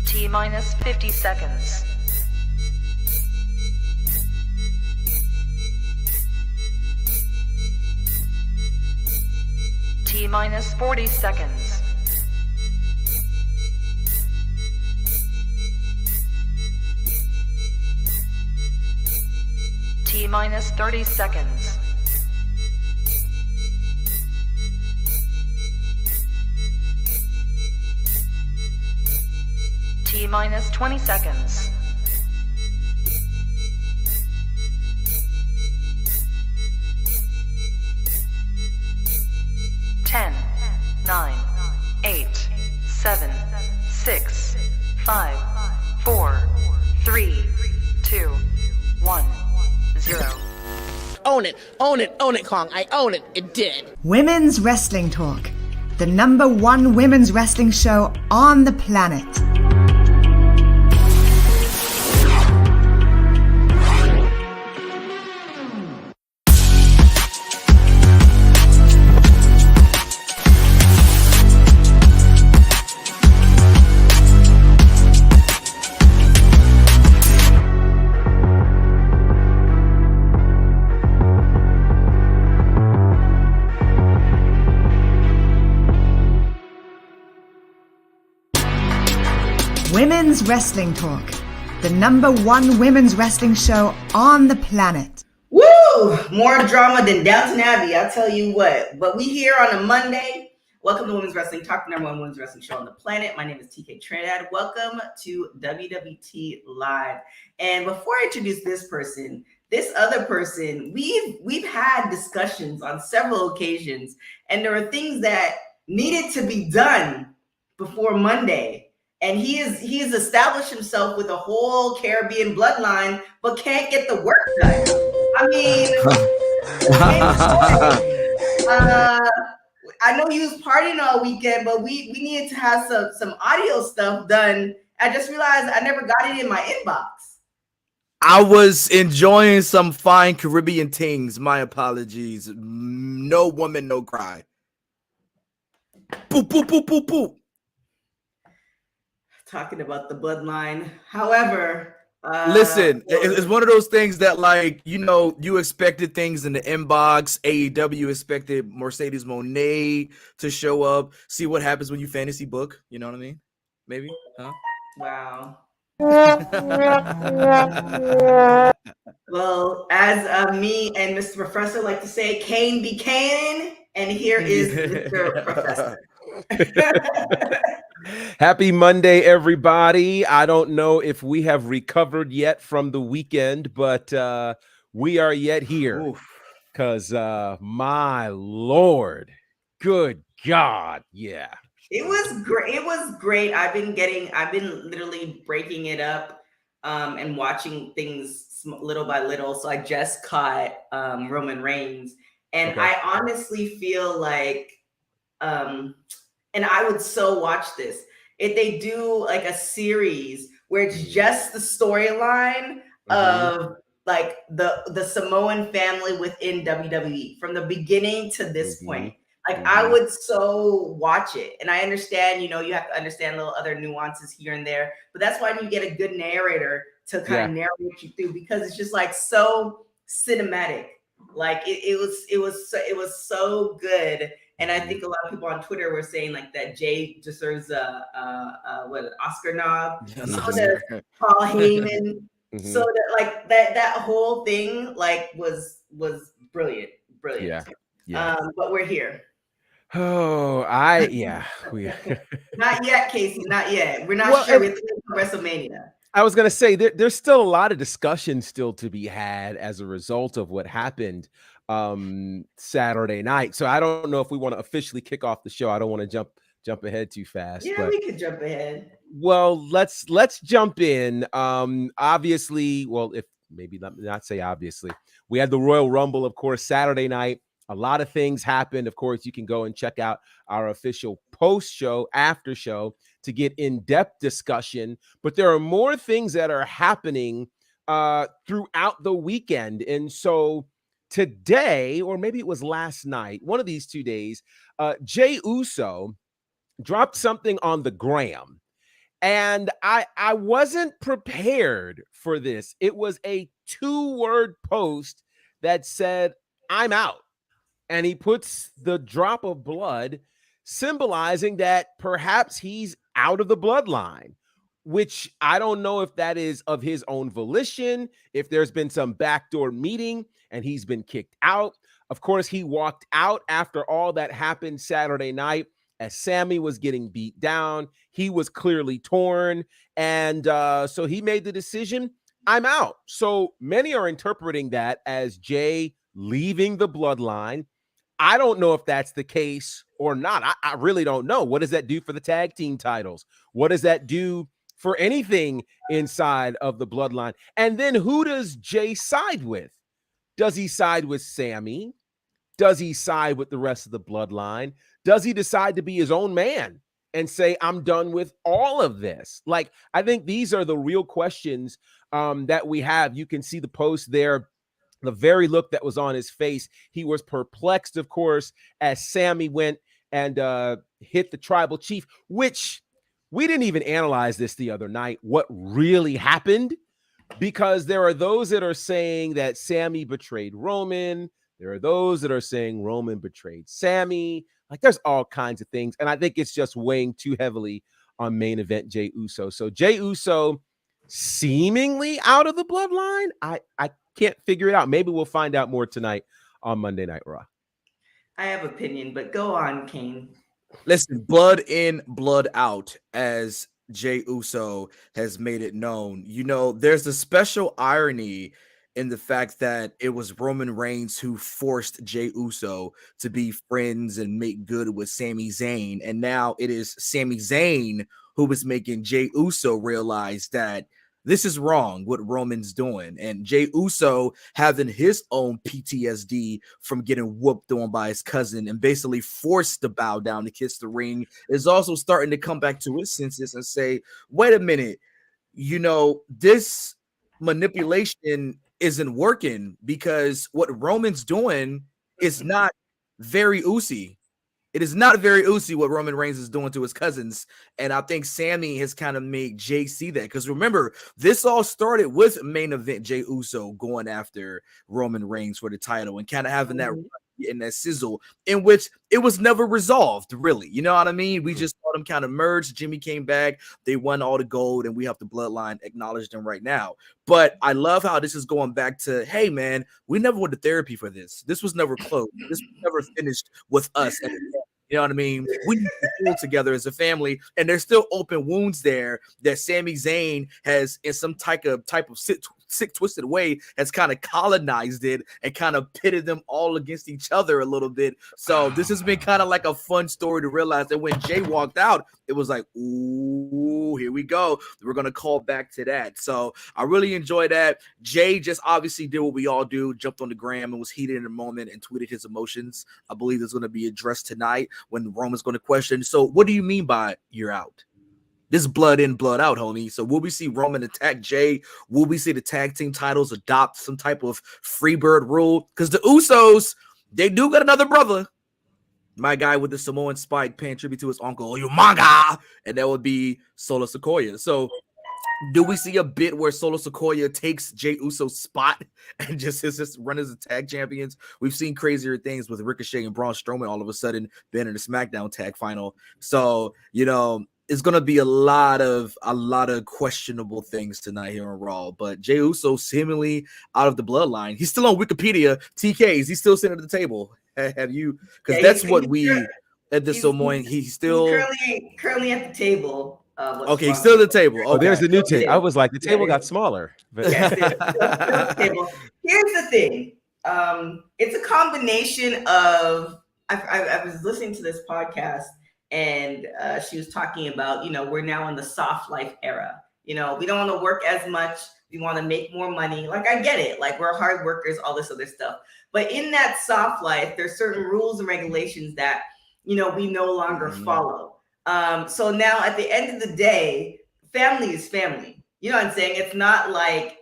T minus 50 seconds. T minus 40 seconds. T minus 30 seconds. T minus 20 seconds. Ten, 9, 8, 7, 6, 5, 4, 3, 2, 1, 0. Own it, own it, own it, Kong. I own it. It did. Women's Wrestling Talk, the #1 women's wrestling show on the planet. Women's Wrestling Talk, the #1 women's wrestling show on the planet. Woo! More drama than Downton Abbey, I'll tell you what. But we here on a Monday. Welcome to Women's Wrestling Talk, the #1 women's wrestling show on the planet. My name is TK Trinidad. Welcome to WWT Live. And before I introduce this person, this other person, we've had discussions on several occasions, and there are things that needed to be done before Monday. And he has established himself with a whole Caribbean bloodline, but can't get the work done. I mean, I know he was partying all weekend, but we needed to have some audio stuff done. I just realized I never got it in my inbox. I was enjoying some fine Caribbean things. My apologies. No woman, no cry. Boop, boop, boop, boop, boop. Talking about the bloodline. However, listen, it's one of those things that, like, you expected things in the inbox. AEW expected Mercedes Moné to show up. See what happens when you fantasy book. You know what I mean? Maybe. Huh? Wow. Well, as me and Mr. Professor like to say, Kane be Kane, and here is Mr. Professor. Happy Monday, everybody. I don't know if we have recovered yet from the weekend, but we are yet here because my Lord, good God. Yeah. It was great. It was great. I've been literally breaking it up and watching things little by little. So I just caught Roman Reigns, and okay. I honestly feel like, and I would so watch this if they do like a series where it's just the storyline of like the Samoan family within WWE from the beginning to this point. Like I would so watch it. And I understand, you have to understand little other nuances here and there, but that's why you get a good narrator to kind of narrate you through, because it's just like so cinematic. Like it was so good. And I think a lot of people on Twitter were saying like that Jay deserves an Oscar nod. So does Paul Heyman. So that like that whole thing like was brilliant. Yeah. But we're here. Oh, we not yet, Casey. Not yet. We're not sure. We're thinking of WrestleMania. I was gonna say there's still a lot of discussion still to be had as a result of what happened Saturday night. So I don't know if we want to officially kick off the show. I don't want to jump ahead too fast. Yeah, we could jump ahead. Well, let's jump in. Obviously, well, if maybe not say obviously, we had the Royal Rumble, of course, Saturday night. A lot of things happened. Of course, you can go and check out our official post-show, after show to get in-depth discussion. But there are more things that are happening throughout the weekend. And so today, or maybe it was last night, one of these 2 days, Jey Uso dropped something on the gram. And I wasn't prepared for this. It was a 2-word post that said, "I'm out." And he puts the drop of blood, symbolizing that perhaps he's out of the bloodline, which I don't know if that is of his own volition, if there's been some backdoor meeting and he's been kicked out. Of course, he walked out after all that happened Saturday night as Sammy was getting beat down. He was clearly torn. And so he made the decision, "I'm out." So many are interpreting that as Jay leaving the bloodline. I don't know if that's the case or not. I really don't know. What does that do for the tag team titles? What does that do for anything inside of the bloodline? And then who does Jay side with? Does he side with Sammy? Does he side with the rest of the bloodline? Does he decide to be his own man and say, "I'm done with all of this"? Like, I think these are the real questions that we have. You can see the post there. The very look that was on his face. He was perplexed, of course, as Sammy went and hit the tribal chief, which we didn't even analyze this the other night, what really happened, because there are those that are saying that Sammy betrayed Roman. There are those that are saying Roman betrayed Sammy. Like, there's all kinds of things. And I think it's just weighing too heavily on main event Jey Uso. So Jey Uso seemingly out of the bloodline. I can't figure it out. Maybe we'll find out more tonight on Monday Night Raw. I have opinion, but go on, Kane. Listen, blood in, blood out, as Jey Uso has made it known. You know, there's a special irony in the fact that it was Roman Reigns who forced Jey Uso to be friends and make good with Sami Zayn. And now it is Sami Zayn who is making Jey Uso realize that this is wrong, what Roman's doing. And Jey Uso having his own PTSD from getting whooped on by his cousin and basically forced to bow down to kiss the ring is also starting to come back to his senses and say, wait a minute, you know, this manipulation isn't working, because what Roman's doing is not very Usi. It is not very Uzi what Roman Reigns is doing to his cousins. And I think Sammy has kind of made Jay see that. Because remember, this all started with main event Jey Uso going after Roman Reigns for the title and kind of having that in that sizzle in which it was never resolved, really. You know what I mean? We just saw them kind of merge. Jimmy came back. They won all the gold, and we have the bloodline acknowledge them right now. But I love how this is going back to, hey, man, we never went to therapy for this. This was never closed. This was never finished with us. You know what I mean? We need to pull together as a family, and there's still open wounds there that Sami Zayn has, in some type of sick, twisted way, has kind of colonized it and kind of pitted them all against each other a little bit. So this has been kind of like a fun story to realize that when Jay walked out, it was like, ooh, here we go. We're going to call back to that. So I really enjoyed that. Jay just obviously did what we all do, jumped on the gram and was heated in a moment and tweeted his emotions. I believe it's going to be addressed tonight when Roman's going to question, so what do you mean by you're out? This is blood in, blood out, homie. So will we see Roman attack Jay? Will we see the tag team titles adopt some type of freebird rule? Because the Usos, they do got another brother. My guy with the Samoan spike paying tribute to his uncle, Umaga, and that would be Solo Sikoa. So do we see a bit where Solo Sikoa takes Jey Uso's spot and just run as a tag champions? We've seen crazier things with Ricochet and Braun Strowman all of a sudden being in the SmackDown tag final. So, you know, it's gonna be a lot of questionable things tonight here on Raw. But Jey Uso seemingly out of the bloodline. He's still on Wikipedia. TKs. He's still sitting at the table. Have you? Because that's what we at the Samoan. He's still currently at the table. Okay, he's still at the table. Oh, there's the new table. I was like, the table got smaller. But yes, the table. Here's the thing. It's a combination of. I was listening to this podcast, and she was talking about, you know, we're now in the soft life era. You know, we don't want to work as much. We want to make more money. Like, I get it. Like, we're hard workers, all this other stuff. But in that soft life, there's certain rules and regulations that, you know, we no longer follow. So now at the end of the day, family is family. You know what I'm saying? It's not like,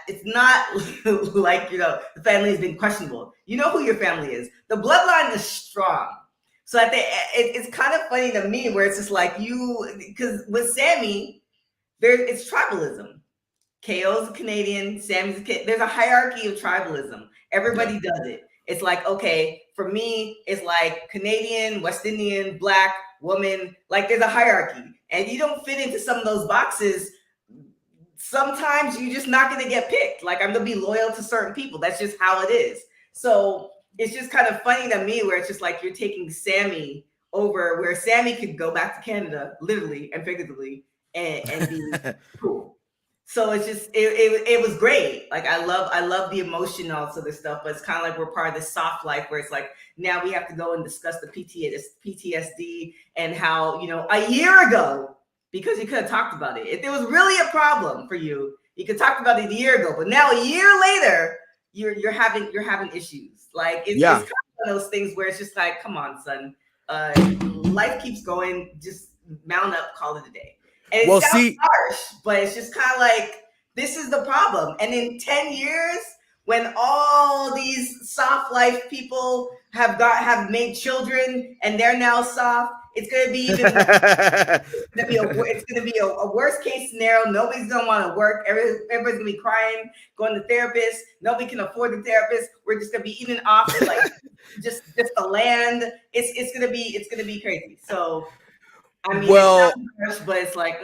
you know, the family has been questionable. You know who your family is. The bloodline is strong. So it's kind of funny to me where it's just like because with Sammy, it's tribalism. KO's a Canadian, Sammy's a Canadian. There's a hierarchy of tribalism. Everybody does it. It's like, okay, for me, it's like Canadian, West Indian, Black, woman. Like there's a hierarchy. And you don't fit into some of those boxes. Sometimes you're just not going to get picked. Like I'm going to be loyal to certain people. That's just how it is. So it's just kind of funny to me where it's just like you're taking Sammy over where Sammy could go back to Canada, literally and figuratively, and be cool. So it's just it was great. Like I love the emotion and all this other stuff, but it's kind of like we're part of this soft life where it's like now we have to go and discuss the PTSD and how, you know, a year ago, because you could have talked about it. If there was really a problem for you, you could talk about it a year ago. But now a year later, you're having issues. Like it's kind of one of those things where it's just like, come on, son. Life keeps going. Just mount up, call it a day. And it sounds harsh, but it's just kind of like, this is the problem. And in 10 years, when all these soft life people have made children and they're now soft, it's going to be even it's going to be a worst case scenario. Nobody's going to want to work. Everybody's going to be crying, going to therapists. Nobody can afford the therapist. We're just going to be eating off like just the land. It's going to be crazy. So I mean, it's not harsh, but it's like,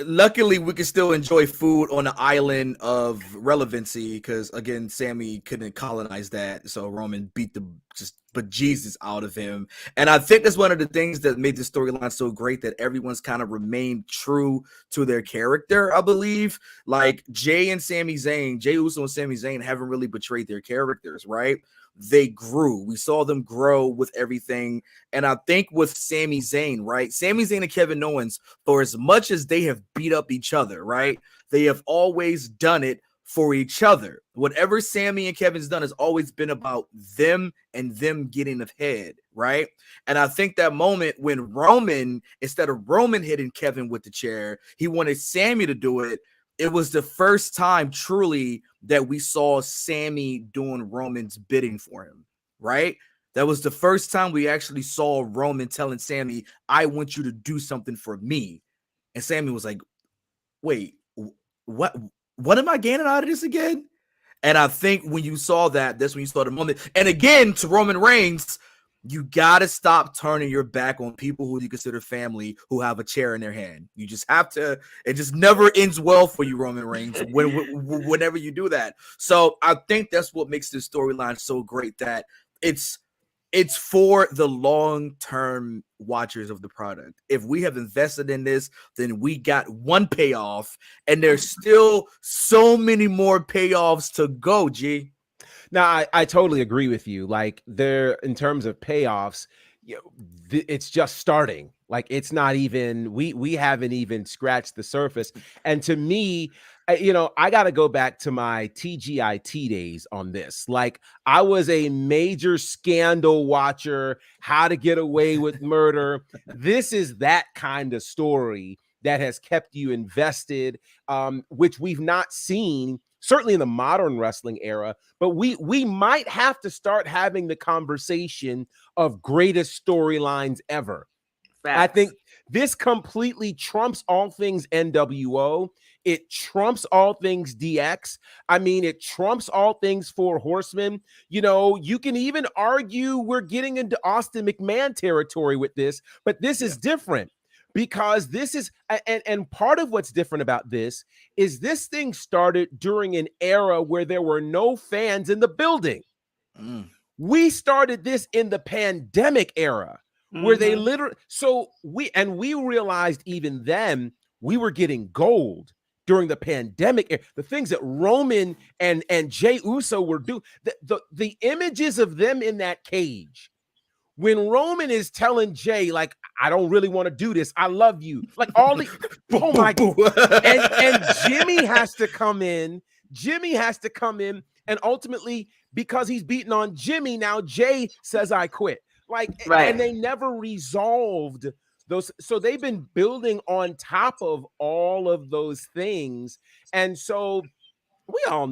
luckily we can still enjoy food on the island of relevancy because again, Sammy couldn't colonize that, so Roman beat the just bejesus out of him. And I think that's one of the things that made the storyline so great, that everyone's kind of remained true to their character. I believe like Jey Uso and Sami Zayn haven't really betrayed their characters, right? They grew. We saw them grow with everything. And I think with Sami Zayn, right? Sami Zayn and Kevin Owens, for as much as they have beat up each other, right? They have always done it for each other. Whatever Sammy and Kevin's done has always been about them and them getting ahead, right? And I think that moment when Roman, instead of Roman hitting Kevin with the chair, he wanted Sammy to do it. It was the first time truly that we saw Sammy doing Roman's bidding for him, right? That was the first time we actually saw Roman telling Sammy, I want you to do something for me. And Sammy was like, wait, what am I gaining out of this again? And I think when you saw that, that's when you saw the moment. And again, to Roman Reigns, you got to stop turning your back on people who you consider family who have a chair in their hand. You just have to. It just never ends well for you, Roman Reigns, whenever you do that. So I think that's what makes this storyline so great, that it's for the long-term watchers of the product. If we have invested in this, then we got one payoff, and there's still so many more payoffs to go, G. Now, I totally agree with you. Like there, in terms of payoffs, you know, it's just starting. Like it's not even, we haven't even scratched the surface. And to me, you know, I got to go back to my TGIT days on this. Like I was a major scandal watcher, How to Get Away with Murder. This is that kind of story that has kept you invested, which we've not seen certainly in the modern wrestling era, but we might have to start having the conversation of greatest storylines ever. Facts. I think this completely trumps all things NWO. It trumps all things DX. I mean, it trumps all things Four Horsemen. You know, you can even argue we're getting into Austin McMahon territory with this, but this is different. Because this is, and part of what's different about this is this thing started during an era where there were no fans in the building. We started this in the pandemic era where they literally, so we realized even then we were getting gold during the pandemic era. The things that Roman and Jey Uso were doing, the images of them in that cage. When Roman is telling Jey, like, I don't really want to do this. I love you. Like all the, oh my God. And Jimmy has to come in. And ultimately, because he's beating on Jimmy, now Jey says, I quit. Like, and they never resolved those. So they've been building on top of all of those things. And so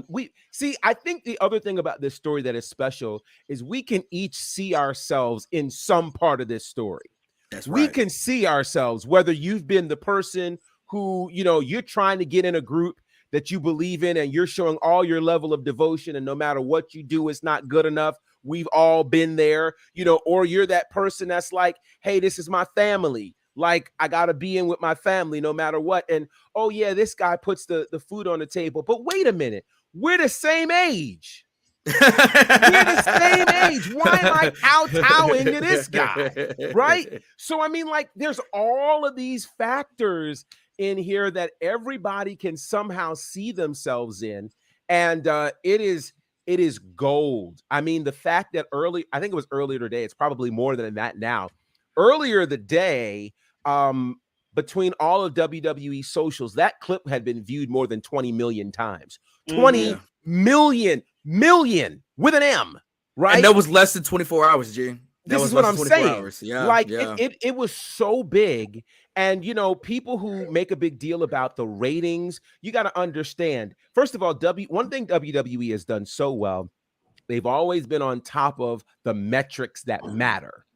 we see. I think the other thing about this story that is special is we can each see ourselves in some part of this story. That's We right. can see ourselves, whether you've been the person who, you're trying to get in a group that you believe in and you're showing all your level of devotion, and no matter what you do, it's not good enough. We've all been there, or you're that person that's like, hey, this is my family. Like, I got to be in with my family no matter what. And, oh, yeah, this guy puts the food on the table. But wait a minute. We're the same age. We're the same age. Why am I kowtowing to this guy? Right? So, I mean, like, there's all of these factors in here that everybody can somehow see themselves in. And it is gold. I mean, the fact that I think it was earlier today, it's probably more than that now. Earlier the day, between all of WWE socials, that clip had been viewed more than 20 million times. 20 million with an M, right? And that was less than 24 hours, G. This is what I'm saying. Yeah, like it was so big. And people who make a big deal about the ratings, you got to understand. First of all, one thing WWE has done so well, they've always been on top of the metrics that matter.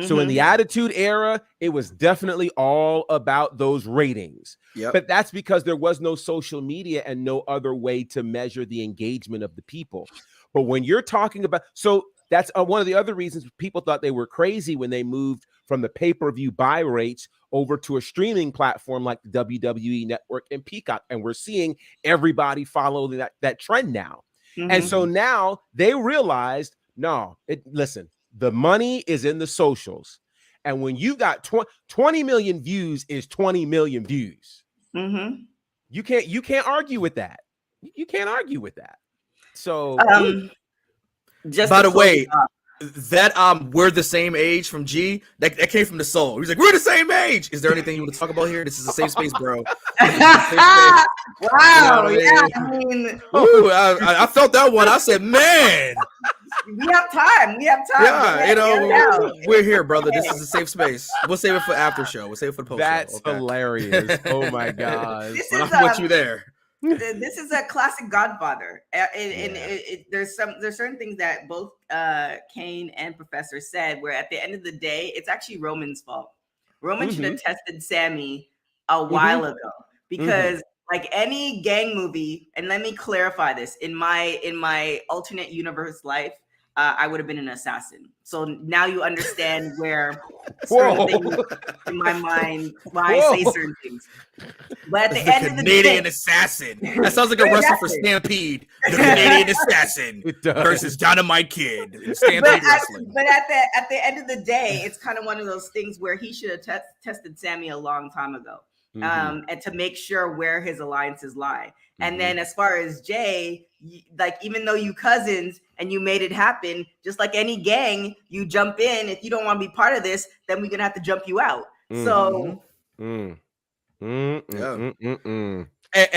So in the Attitude Era, it was definitely all about those ratings. Yep. But that's because there was no social media and no other way to measure the engagement of the people. But when you're talking about, so that's one of the other reasons people thought they were crazy when they moved from the pay-per-view buy rates over to a streaming platform like the WWE Network and Peacock. And we're seeing everybody follow that trend now. And so now they realized, listen, the money is in the socials. And when you got 20 million views is 20 million views. You can't argue with that. You can't argue with that. So just by the way, that we're the same age from G, that came from the soul. He's like, we're the same age. Is there anything you want to talk about here? This is a safe space, bro. Wow. Yeah, I felt that one. I said, man. We have time. Yeah, we're here, brother. This is a safe space. We'll save it for after show. We'll save it for the post show. That's hilarious. Oh my God. I'm with you there. This is a classic Godfather, and there's certain things that both Kane and Professor said where at the end of the day, it's actually Roman's fault. Roman should have tested Sammy a while ago because. Like any gang movie, and let me clarify this, in my alternate universe life, I would have been an assassin. So now you understand where certain things in my mind, why I say certain things. But at the end of the day, Canadian assassin. That sounds like a wrestler for Stampede. The Canadian assassin versus Dynamite Kid. Stampede wrestling. But at the end of the day, it's kind of one of those things where he should have tested Sammy a long time ago. And to make sure where his alliances lie. And then as far as Jay, like, even though you cousins and you made it happen, just like any gang, you jump in. If you don't want to be part of this, then we're going to have to jump you out. So. And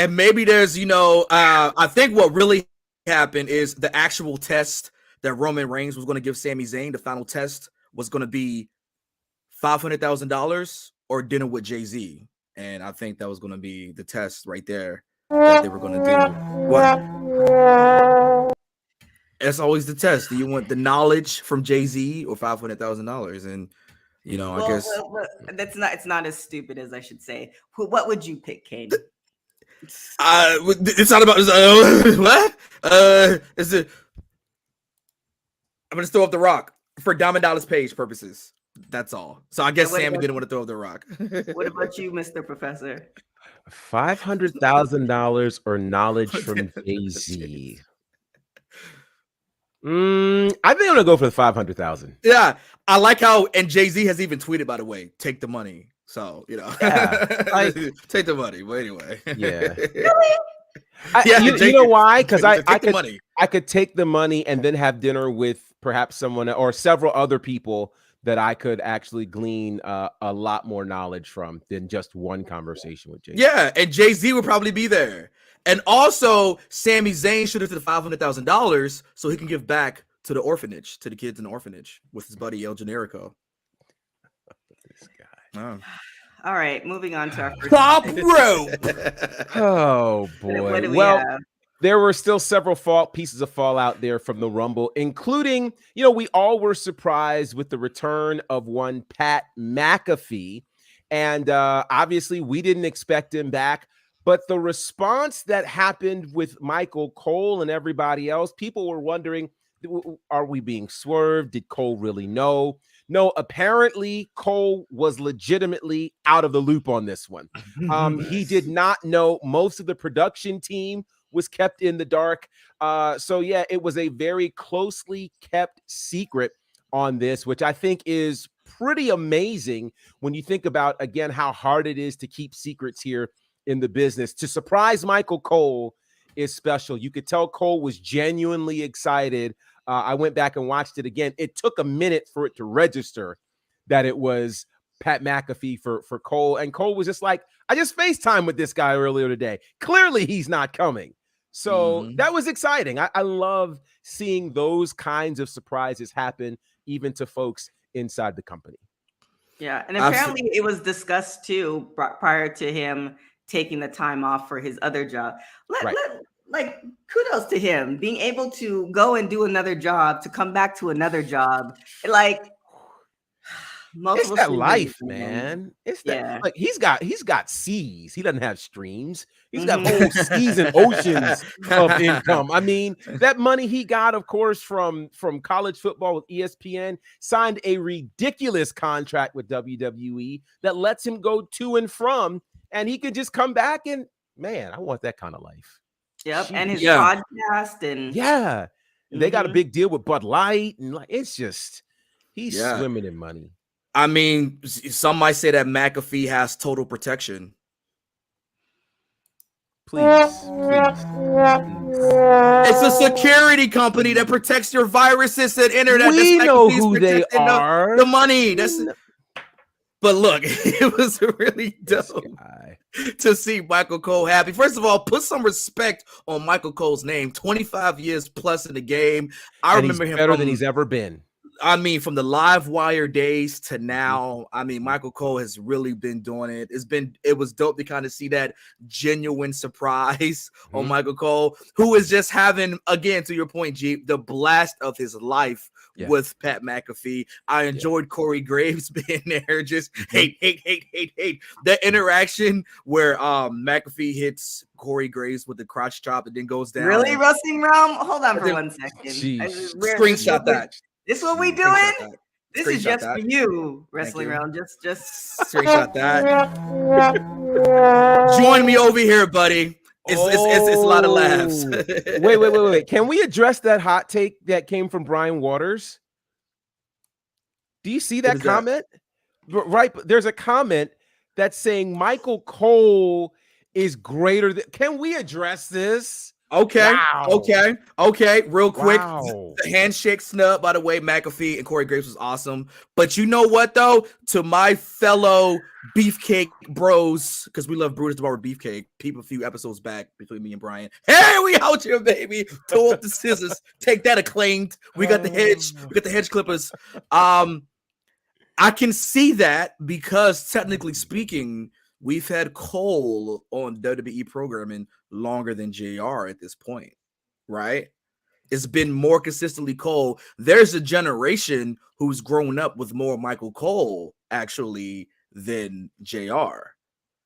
maybe there's, I think what really happened is the actual test that Roman Reigns was going to give Sami Zayn, the final test was going to be $500,000 or dinner with Jay-Z. And I think that was going to be the test right there that they were going to do. What? That's always the test. Do you want the knowledge from Jay-Z or $500,000? And, I guess it's not as stupid as I should say. What would you pick, Kane? It's not about what? Is it? I'm going to throw up the Rock for Diamond Dallas Page purposes. That's all. So I guess Sammy didn't want to throw up the Rock. What about you, Mr. Professor? $500,000 or knowledge from Jay-Z? I think I'm gonna go for the 500,000. Yeah, I like how, and Jay-Z has even tweeted, by the way, take the money. So take the money. But anyway, yeah. Really? You know why? Because I could take the money and then have dinner with perhaps someone or several other people that I could actually glean a lot more knowledge from than just one conversation with Jay-Z. Yeah, and Jay-Z would probably be there. And also, Sami Zayn should have did the $500,000 so he can give back to the orphanage, to the kids in the orphanage with his buddy El Generico. This guy. All right, moving on to our first Top rope. Oh, boy. What do we well, have? there were still several pieces of fallout there from the Rumble, including, we all were surprised with the return of one Pat McAfee. And obviously, we didn't expect him back. But the response that happened with Michael Cole and everybody else, people were wondering, are we being swerved? Did Cole really know? No, apparently Cole was legitimately out of the loop on this one. He did not know. Most of the production team was kept in the dark. So yeah, it was a very closely kept secret on this, which I think is pretty amazing when you think about, again, how hard it is to keep secrets here in the business. To surprise Michael Cole is special. You could tell Cole was genuinely excited. I went back and watched it again. It took a minute for it to register that it was Pat McAfee for Cole. And Cole was just like, I just FaceTimed with this guy earlier today. Clearly he's not coming. So that was exciting. I love seeing those kinds of surprises happen even to folks inside the company. Yeah. And apparently it was discussed too prior to him taking the time off for his other job. Like, kudos to him being able to go and do another job, to come back to another job. Like, it's that life, man. It's that. Yeah. Like, he's got seas. He doesn't have streams. He's got whole seas and oceans of income. I mean, that money he got, of course, from college football with ESPN, signed a ridiculous contract with WWE that lets him go to and from, and he could just come back and, man, I want that kind of life. Yep, and his podcast and they got a big deal with Bud Light, and like, it's just, he's swimming in money. I mean, some might say that McAfee has total protection. Please. It's a security company that protects your viruses and internet. We know who they are. The money. But look, it was really dope to see Michael Cole happy. First of all, put some respect on Michael Cole's name. 25 years plus in the game. I remember him better than he's ever been. I mean, from the live wire days to now, I mean, Michael Cole has really been doing it. It was dope to kind of see that genuine surprise on Michael Cole, who is just having, again, to your point, Jeep, the blast of his life with Pat McAfee. I enjoyed Corey Graves being there. Just hate. That interaction where McAfee hits Corey Graves with the crotch chop and then goes down. Really, Wrestling Realm? Hold on for 1 second. Screenshot that. This what we doing? This is just for you, Wrestling Realm. Just screenshot that. Join me over here, buddy. It's a lot of laughs. Wait. Can we address that hot take that came from Brian Waters? Do you see that comment? Right, there's a comment that's saying Michael Cole is greater than. Can we address this? Okay. Wow. Okay. Real quick. Wow. The handshake snub, by the way, McAfee and Corey Graves was awesome. But you know what, though? To my fellow Beefcake bros, because we love Brutus the Barber Beefcake, peep a few episodes back between me and Brian. Hey, we out here, baby. Throw up the scissors. Take that, Acclaimed. We got the hedge. We got the hedge clippers. I can see that because technically speaking, we've had Cole on WWE programming longer than JR at this point, right? It's been more consistently Cole. There's a generation who's grown up with more Michael Cole actually than JR,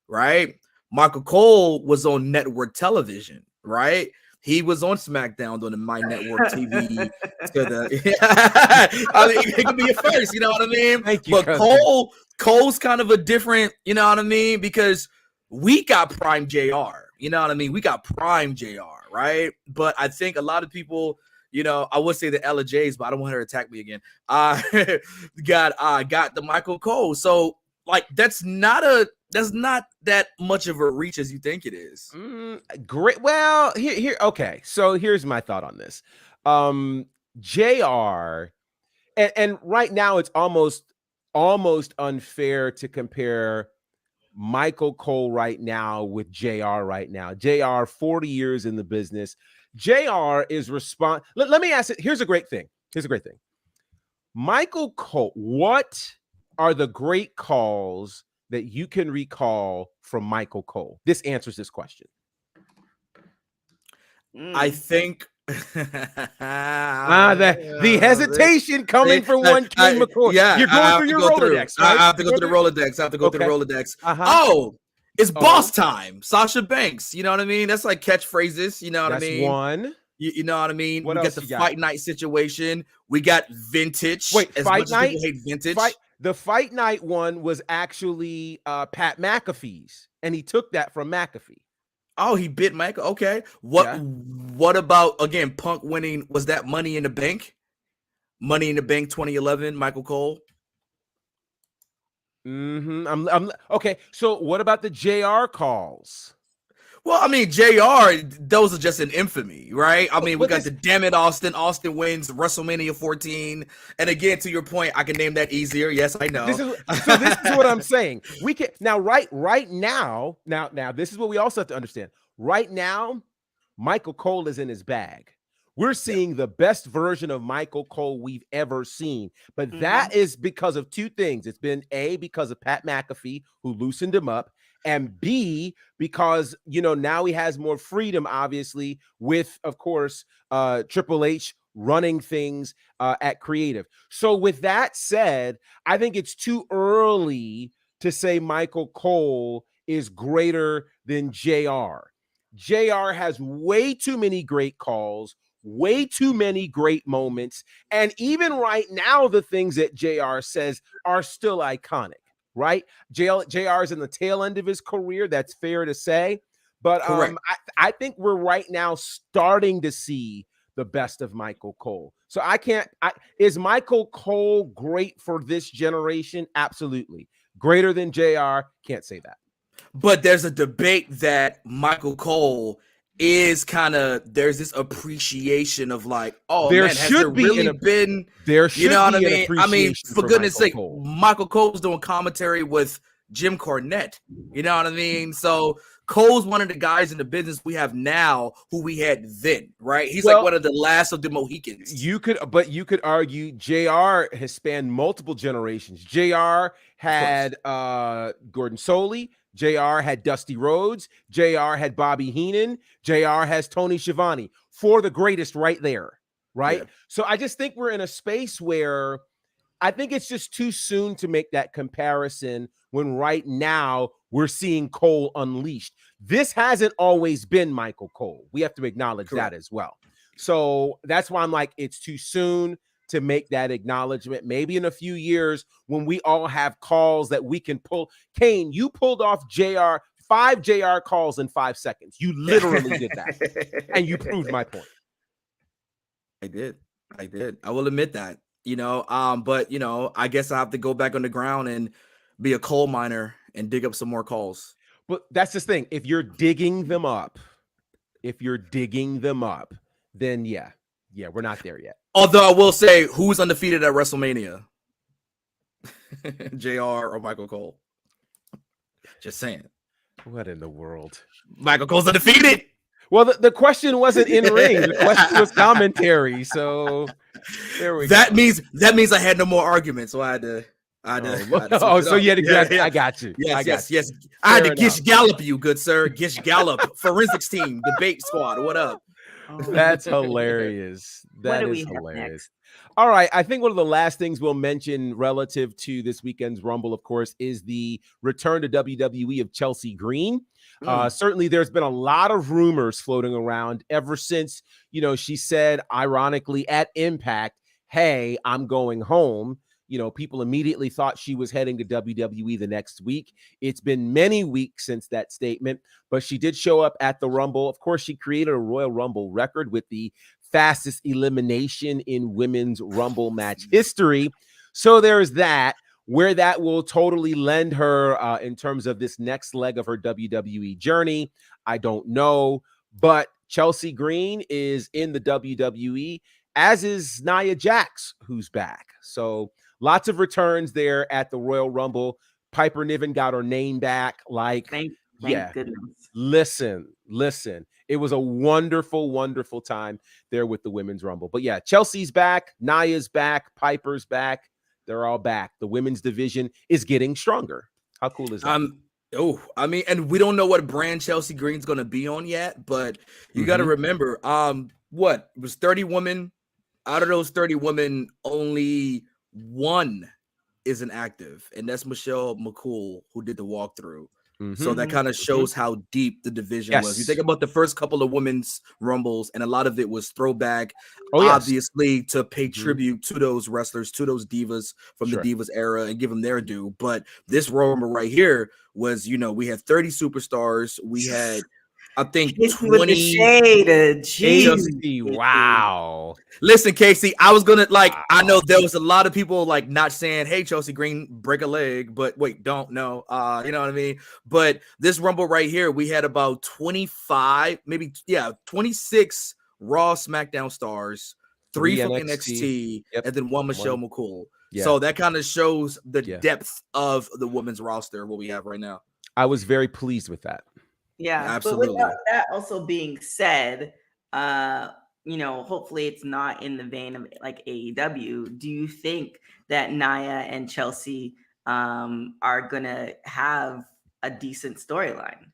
right? Michael Cole was on network television, right? He was on SmackDown on the My Network TV. I mean, it could be a first, you know what I mean? Thank you, but Cole's kind of a different, you know what I mean? Because we got prime JR, you know what I mean? We got prime JR, right? But I think a lot of people, you know, I would say the Ella Jays, but I don't want her to attack me again. Got the Michael Cole. So like that's not that much of a reach as you think it is. Great. Well, here. Okay. So here's my thought on this. JR, and right now it's almost unfair to compare Michael Cole right now with JR right now. JR, 40 years in the business. JR is let me ask it. Here's a great thing. Michael Cole, what are the great calls that you can recall from Michael Cole? This answers this question. I think the hesitation coming from one King McCoy. Yeah, You're I going have through to your go through. Rolodex, right? I have to go through the Rolodex. I have to go through the Rolodex. Oh, it's boss time. Sasha Banks. You know what I mean? That's like catchphrases. You know what I mean? That's one. You know what I mean? What we else got the you got? fight night situation. We got vintage. Wait, as fight much night? As people hate vintage. The fight night one was actually Pat McAfee's, and he took that from McAfee. Oh, he bit Michael. Okay. What about again Punk winning? Was that Money in the Bank? Money in the Bank 2011, Michael Cole. I'm okay. So what about the JR calls? Well, I mean, JR, those are just an infamy, right? I mean, we got the damn it, Austin. Austin wins WrestleMania 14. And again, to your point, I can name that easier. Yes, I know. This is what I'm saying. We can now, right now, this is what we also have to understand. Right now, Michael Cole is in his bag. We're seeing the best version of Michael Cole we've ever seen. But that is because of two things. It's been A, because of Pat McAfee, who loosened him up, and B, because, you know, now he has more freedom, obviously, with, of course, Triple H running things at Creative. So with that said, I think it's too early to say Michael Cole is greater than JR. JR has way too many great calls, way too many great moments. And even right now, the things that JR says are still iconic, right? JR is in the tail end of his career. That's fair to say. But I think we're right now starting to see the best of Michael Cole. So is Michael Cole great for this generation? Absolutely. Greater than JR? Can't say that. But there's a debate that Michael Cole is kind of, there's this appreciation of like, oh there man, has there really been, there should, you know what be I mean, for goodness sake, Cole. Michael Cole's doing commentary with Jim Cornette, you know what I mean? So Cole's one of the guys in the business we have now who we had then, right? He's like one of the last of the Mohicans. You could argue JR has spanned multiple generations. JR had Gordon Soley, JR had Dusty Rhodes, JR had Bobby Heenan, JR has Tony Schiavone, for the greatest right there, right? Yeah. So I just think we're in a space where I think it's just too soon to make that comparison when right now we're seeing Cole unleashed. This hasn't always been Michael Cole. We have to acknowledge that as well. So that's why I'm like, it's too soon to make that acknowledgement. Maybe in a few years when we all have calls that we can pull. Kane, you pulled off 5 JR calls in 5 seconds. You literally did that. And you proved my point. I did. I will admit that, you know, but you know, I guess I have to go back on the ground and be a coal miner and dig up some more calls. But that's the thing. If you're digging them up, then yeah, we're not there yet. Although I will say, who's undefeated at WrestleMania? JR or Michael Cole? Just saying. What in the world? Michael Cole's undefeated. Well, the question wasn't in ring. The question was commentary. So there we go. That means I had no more arguments. So I had to. So you had to get. Yeah. I got you. Yes. I had to Gish Gallop you, good sir. Gish Gallop, forensics team, debate squad. What up? That's hilarious. That is hilarious. All right. I think one of the last things we'll mention relative to this weekend's Rumble, of course, is the return to WWE of Chelsea Green. Certainly, there's been a lot of rumors floating around ever since, you know, she said, ironically, at Impact, hey, I'm going home. You know, people immediately thought she was heading to WWE the next week. It's been many weeks since that statement, but she did show up at the Rumble. Of course, she created a Royal Rumble record with the fastest elimination in women's Rumble match history. So there's that, where that will totally lend her in terms of this next leg of her WWE journey. I don't know, but Chelsea Green is in the WWE, as is Nia Jax, who's back. So lots of returns there at the Royal Rumble. Piper Niven got her name back. Thank goodness. Listen. It was a wonderful, wonderful time there with the Women's Rumble. But yeah, Chelsea's back. Nia's back. Piper's back. They're all back. The women's division is getting stronger. How cool is that? Oh, I mean, and we don't know what brand Chelsea Green's gonna be on yet, but you got to Mhm. remember, what it was 30 women. Out of those 30 women, only one is inactive, and that's Michelle McCool, who did the walkthrough. So Mhm. that kind of Mhm. shows how deep the division was. You think Yes. about the first couple of women's rumbles, and a lot of it was throwback, Oh, yes. obviously, to pay Mhm. tribute to those wrestlers, to those divas from the Sure. Divas era, and give them their due. But this Royal Rumble right here was, we had 30 superstars. We had, I think, Casey with the 20. shade. Jeez. Casey, wow. Listen, Casey, I was gonna I know Wow. there was a lot of people not saying, "Hey, Chelsea Green, break a leg," but wait, don't know. You know what I mean? But this Rumble right here, we had about 25, maybe 26 Raw SmackDown stars, 3 3 from NXT. NXT, Yep. and then one Michelle 1. McCool. Yeah. So that kind of shows the Yeah. depth of the women's roster, what we have right now. I was very pleased with that. Yeah, but with Absolutely. that also being said, hopefully it's not in the vein of like AEW. Do you think that Nia and Chelsea are gonna have a decent storyline?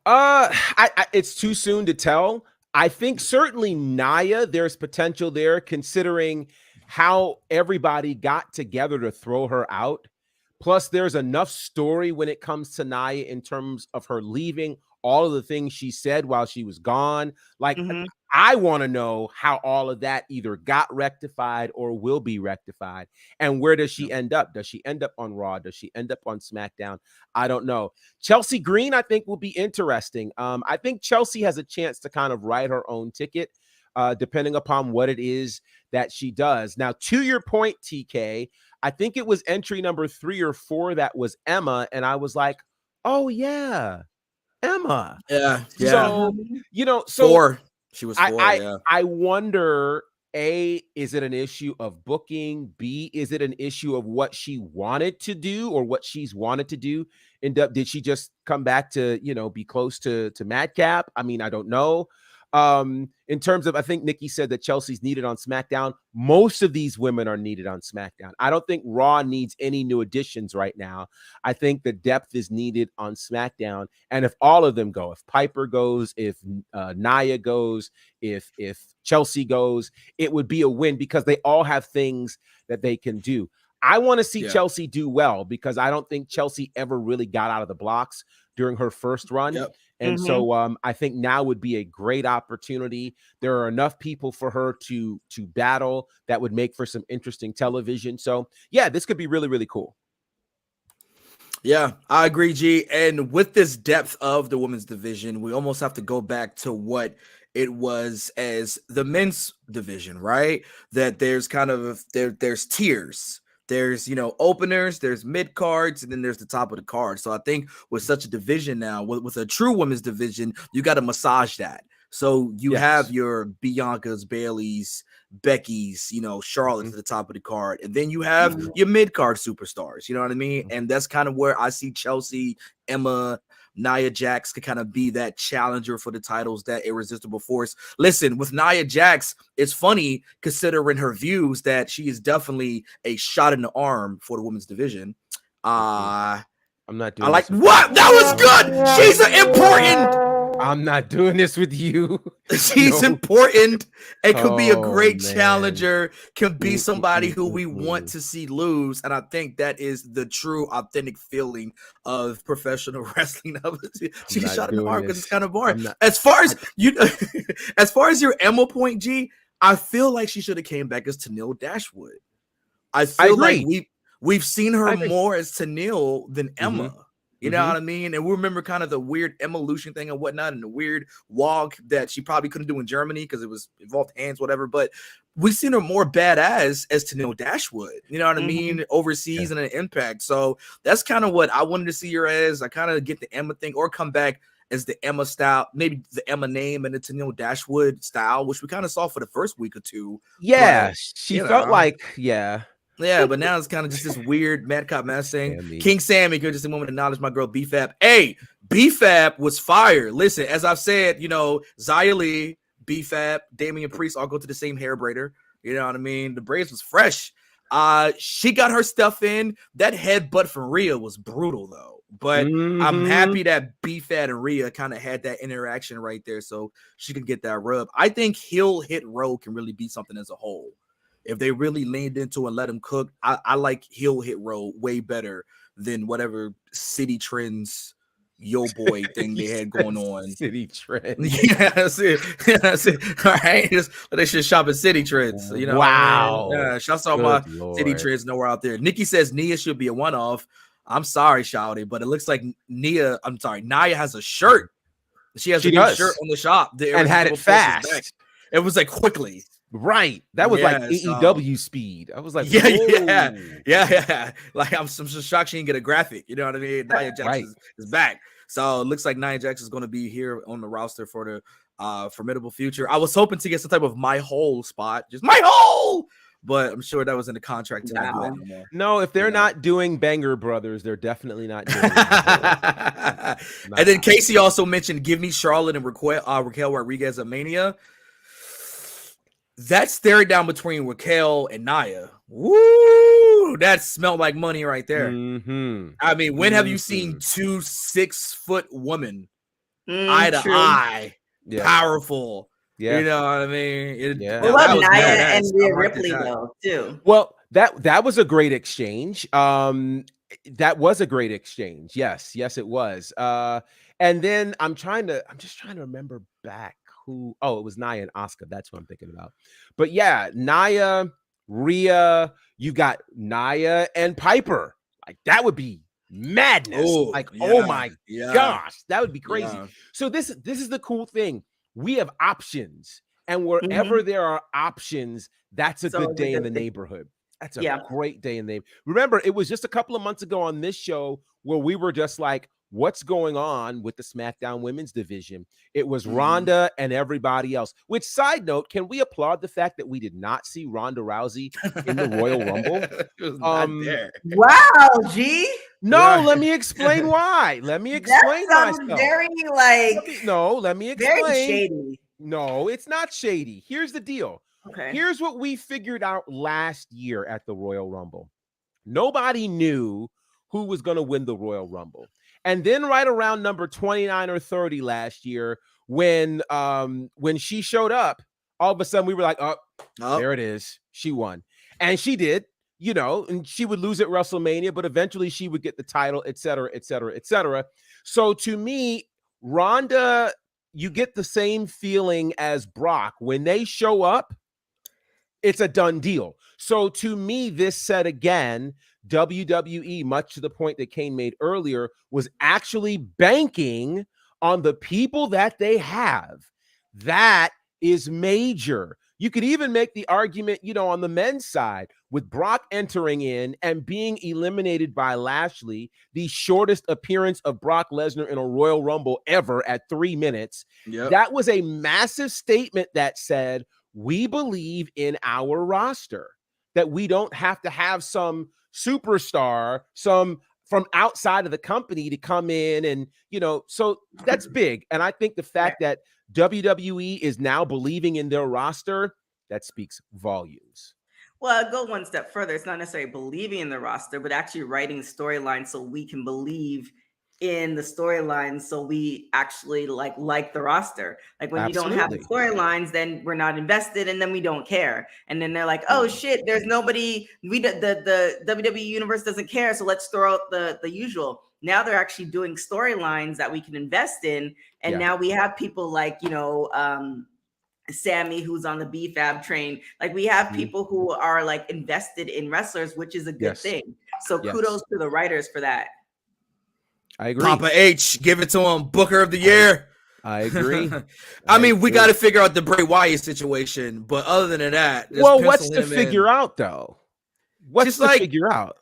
It's too soon to tell. I think certainly Nia, there's potential there, considering how everybody got together to throw her out. Plus, there's enough story when it comes to Nia in terms of her leaving, all of the things she said while she was gone. Like, Mhm. I want to know how all of that either got rectified or will be rectified. And where does she end up? Does she end up on Raw? Does she end up on SmackDown? I don't know. Chelsea Green, I think, will be interesting. I think Chelsea has a chance to kind of write her own ticket, depending upon what it is that she does. Now, to your point, TK, I think it was entry number 3 or 4 that was Emma. And I was like, oh, yeah, Emma. Yeah. So, so 4. She was 4, yeah. I wonder, A, is it an issue of booking? B, is it an issue of what she wanted to do or what she's wanted to do? Did she just come back to, be close to Madcap? I mean, I don't know. In terms of, I think Nikki said that Chelsea's needed on SmackDown. Most of these women are needed on SmackDown. I don't think Raw needs any new additions right now. I think the depth is needed on SmackDown. And if all of them go, if Piper goes, if Nia goes, if Chelsea goes, it would be a win because they all have things that they can do. I want to see Chelsea do well because I don't think Chelsea ever really got out of the blocks during her first run. Yep. And so I think now would be a great opportunity. There are enough people for her to battle that would make for some interesting television. So yeah, this could be really, really cool. Yeah, I agree, G. And with this depth of the women's division, we almost have to go back to what it was as the men's division, right? That there's kind of there's tiers. There's openers, there's mid cards, and then there's the top of the card. So I think with such a division now, with a true women's division, you got to massage that. So you have your Biancas, Baileys, Becky's, Charlotte to the top of the card, and then you have your mid card superstars. You know what I mean? And that's kind of where I see Chelsea, Emma, Nia Jax could kind of be that challenger for the titles, that irresistible force. Listen, with Nia Jax, it's funny considering her views that she is definitely a shot in the arm for the women's division. I'm not doing I like what? That was good. She's an important. I'm not doing this with you. She's important and could be a great man. challenger, can be somebody who we want to see lose. And I think that is the true, authentic feeling of professional wrestling. She's shot in the arm because it's kind of boring. As far as as far as your Emma point, G, I feel like she should have came back as Tenille Dashwood. I feel like we've seen her more as Tenille than Emma. You know what I mean? And we remember kind of the weird evolution thing and whatnot, and the weird walk that she probably couldn't do in Germany because it was involved hands, whatever. But we've seen her more badass as Tenille Dashwood. You know what I mean? Overseas and an Impact. So that's kind of what I wanted to see her as. I kind of get the Emma thing, or come back as the Emma style, maybe the Emma name and the Tenille Dashwood style, which we kind of saw for the first week or two. Yeah, but, she felt like, Yeah, but now it's kind of just this weird Mad Cop Mass thing. King Sammy could just a moment to acknowledge my girl BFAB. Hey, BFAB was fire. Listen, as I've said, Xia Li, BFAB, Damian Priest all go to the same hair braider. You know what I mean? The braids was fresh. She got her stuff in. That headbutt from Rhea was brutal, though. But I'm happy that B-Fat and Rhea kind of had that interaction right there so she can get that rub. I think heel hit row can really be something as a whole. If they really leaned into and let him cook, I like heel hit row way better than whatever City Trends Yo Boy thing they had going on. City Trends. Yeah, that's it. That's it. All right, just they should shop at City Trends. You know, wow. Yeah, shouts out my City Trends nowhere out there. Nikki says Nia should be a one-off. I'm sorry, Shouty, but it looks like Nia has a shirt. She has a new shirt on the shop. And had it fast. It was like quickly. Right. That was like AEW speed. I was like, yeah. Like I'm just shocked she didn't get a graphic. You know what I mean? Nia Jax is back. So it looks like Nia Jax is going to be here on the roster for the formidable future. I was hoping to get some type of my whole spot. Just my whole. But I'm sure that was in the contract to not do that anymore. No, if they're not doing Banger Brothers, they're definitely not doing it. And then Casey also mentioned give me Charlotte and Raquel Rodriguez at Mania. That staring down between Raquel and Nia. Woo! That smelled like money right there. I mean, when have you seen 2 6-foot women eye to eye, powerful? Yeah. You know what I mean? We love Nia and Rhea Ripley though too. Well, that was a great exchange. That was a great exchange. Yes, it was. And then I'm just trying to remember back who. Oh, it was Nia and Asuka. That's what I'm thinking about. But yeah, Nia, Rhea. You got Nia and Piper. Like that would be madness. Oh my gosh, that would be crazy. So this is the cool thing. We have options, and wherever there are options, that's a good day in the neighborhood. That's a great day in the neighborhood. Remember, it was just a couple of months ago on this show where we were just like, what's going on with the SmackDown women's division? It was Ronda and everybody else. Which, side note, can we applaud the fact that we did not see Ronda Rousey in the Royal Rumble? Wow, G. No, let me explain why. Let me explain myself. Very let me explain. Very shady. No, it's not shady. Here's the deal. Okay. Here's what we figured out last year at the Royal Rumble. Nobody knew who was going to win the Royal Rumble. And then right around number 29 or 30 last year, when she showed up, all of a sudden we were like, oh, there it is. She won. And she did. You know, and she would lose at WrestleMania, but eventually she would get the title, et cetera, et cetera, et cetera. So to me, Ronda, you get the same feeling as Brock. When they show up, it's a done deal. So to me, this said again, WWE, much to the point that Kane made earlier, was actually banking on the people that they have. That is major. You could even make the argument, on the men's side, with Brock entering in and being eliminated by Lashley, the shortest appearance of Brock Lesnar in a Royal Rumble ever at 3 minutes. Yep. That was a massive statement that said, we believe in our roster, that we don't have to have some superstar, some from outside of the company to come in and, so that's big. And I think the fact that WWE is now believing in their roster, that speaks volumes. Well, I'll go one step further. It's not necessarily believing in the roster, but actually writing storylines so we can believe in the storyline, so we actually like the roster. Like when you don't have the storylines, then we're not invested, and then we don't care. And then they're like, "Oh shit, there's nobody. The WWE universe doesn't care, so let's throw out the usual." Now they're actually doing storylines that we can invest in, and now we have people like Sammy, who's on the BFAB train. Like we have people who are like invested in wrestlers, which is a good thing. So kudos to the writers for that. I agree. Papa H, give it to him. Booker of the year. I agree. I mean, we got to figure out the Bray Wyatt situation, but other than that, what's to figure out though? What's to figure out?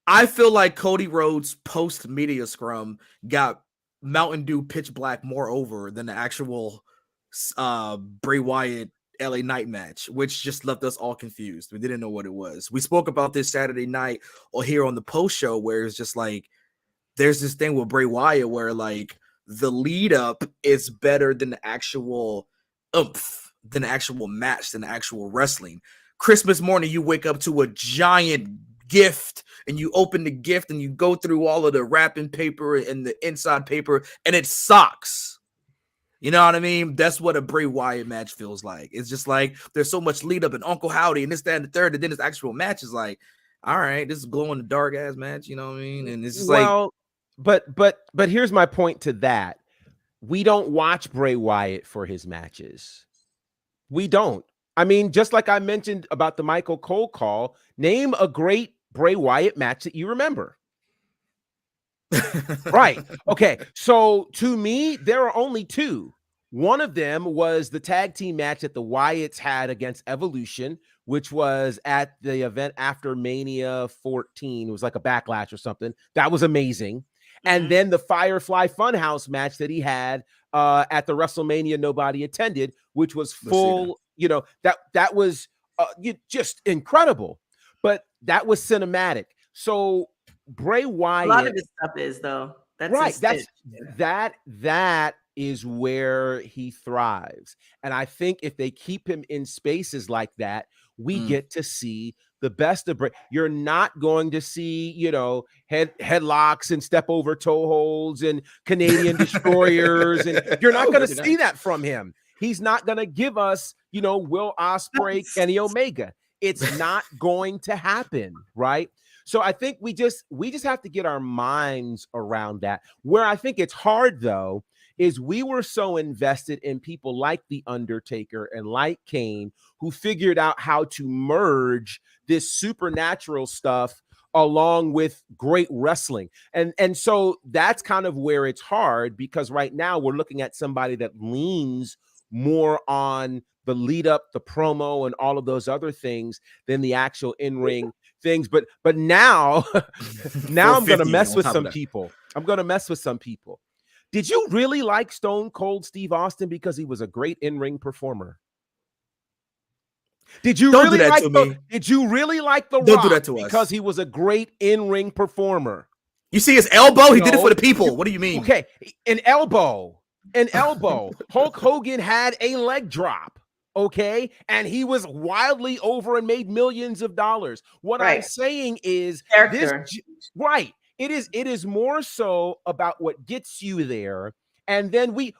I feel like Cody Rhodes post media scrum got Mountain Dew Pitch Black more over than the actual Bray Wyatt LA Knight match, which just left us all confused. We didn't know what it was. We spoke about this Saturday night or here on the post show where it's just like there's this thing with Bray Wyatt where like the lead up is better than the actual oomph, than the actual match, than the actual wrestling. Christmas morning, you wake up to a giant gift, and you open the gift and you go through all of the wrapping paper and the inside paper, and it sucks. You know what I mean? That's what a Bray Wyatt match feels like. It's just like there's so much lead up and Uncle Howdy and this, that, and the third, and then this actual match is like, all right, this is glow in the dark ass match. You know what I mean? And it's just but here's my point to that. We don't watch Bray Wyatt for his matches. We don't. I mean, just like I mentioned about the Michael Cole call, name a great Bray Wyatt match that you remember. Right. Okay. So to me, there are only two. One of them was the tag team match that the Wyatts had against Evolution, which was at the event after Mania 14. It was like a Backlash or something. That was amazing. And then the Firefly Funhouse match that he had at the WrestleMania nobody attended, which was full, you know, that was just incredible. But that was cinematic. So Bray Wyatt, a lot of his stuff is though. That's right. That's that is where he thrives. And I think if they keep him in spaces like that, we get to see the best of Bray. You're not going to see, you know, headlocks and step over toe holds and Canadian destroyers, and you're not going to see that from him. He's not going to give us, you know, Will Ospreay, Kenny Omega. It's not going to happen, right? So I think we just have to get our minds around that. Where I think it's hard though is we were so invested in people like The Undertaker and like Kane, who figured out how to merge this supernatural stuff along with great wrestling. And so that's kind of where it's hard, because right now we're looking at somebody that leans more on the lead up, the promo, and all of those other things than the actual in-ring things. But now I'm going to mess with some people. I'm going to mess with some people. Did you really like Stone Cold Steve Austin because he was a great in-ring performer? Did you really like The Rock because he was a great in-ring performer? You see his elbow? He did it for the people. What do you mean? Okay, an elbow. Hulk Hogan had a leg drop. Okay, and he was wildly over and made millions of dollars. What I'm saying is right. It is more so about what gets you there. And then we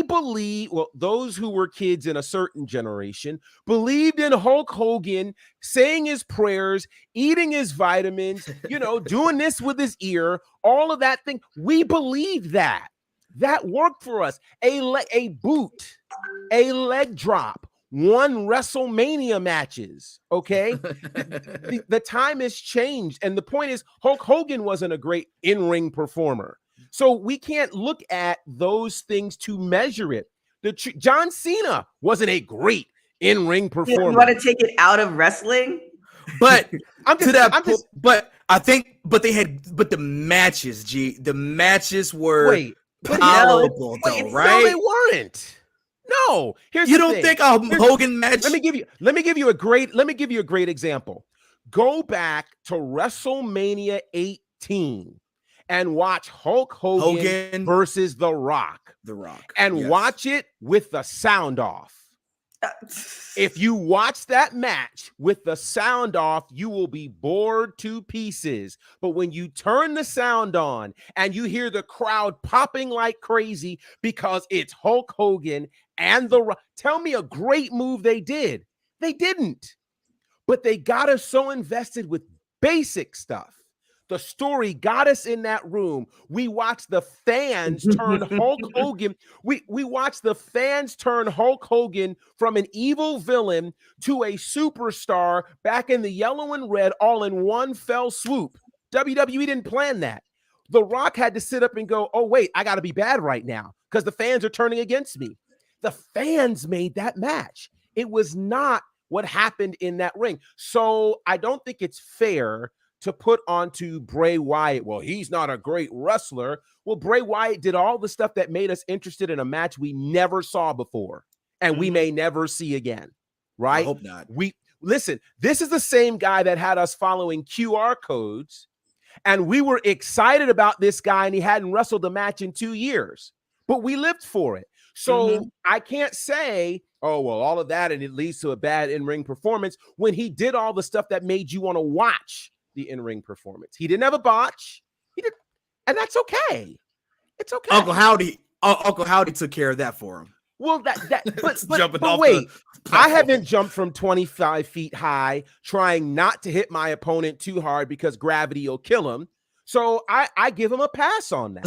believe, well, those who were kids in a certain generation believed in Hulk Hogan saying his prayers, eating his vitamins, you know, doing this with his ear, all of that thing. We believe that. That worked for us. A boot, a leg drop, won WrestleMania matches. Okay. the time has changed. And the point is, Hulk Hogan wasn't a great in-ring performer. So we can't look at those things to measure it. John Cena wasn't a great in-ring performer. You want to take it out of wrestling? But the matches, the matches were palatable, though, right? No, they weren't. No, you don't think a Hogan match? Let me give you a great example. Go back to WrestleMania 18 and watch Hulk Hogan versus The Rock. And watch it with the sound off. If you watch that match with the sound off, you will be bored to pieces. But when you turn the sound on and you hear the crowd popping like crazy because it's Hulk Hogan and The Rock, tell me a great move they did. They didn't. But they got us so invested with basic stuff. The story got us in that room. We watched the fans turn Hulk Hogan. We watched the fans turn Hulk Hogan from an evil villain to a superstar back in the yellow and red, all in one fell swoop. WWE didn't plan that. The Rock had to sit up and go, oh, wait, I got to be bad right now because the fans are turning against me. The fans made that match. It was not what happened in that ring. So I don't think it's fair to put onto Bray Wyatt, well, he's not a great wrestler. Well, Bray Wyatt did all the stuff that made us interested in a match we never saw before, and we may never see again, right? I hope not. Listen, this is the same guy that had us following QR codes, and we were excited about this guy, and he hadn't wrestled a match in 2 years, but we lived for it. So I can't say, oh, well, all of that and it leads to a bad in-ring performance when he did all the stuff that made you want to watch the in-ring performance. He didn't have a botch. He did, and that's okay. It's okay. Uncle Howdy took care of that for him. Well, but Jumping off wait, the I platform. haven't jumped from 25 feet high trying not to hit my opponent too hard because gravity will kill him. So I give him a pass on that.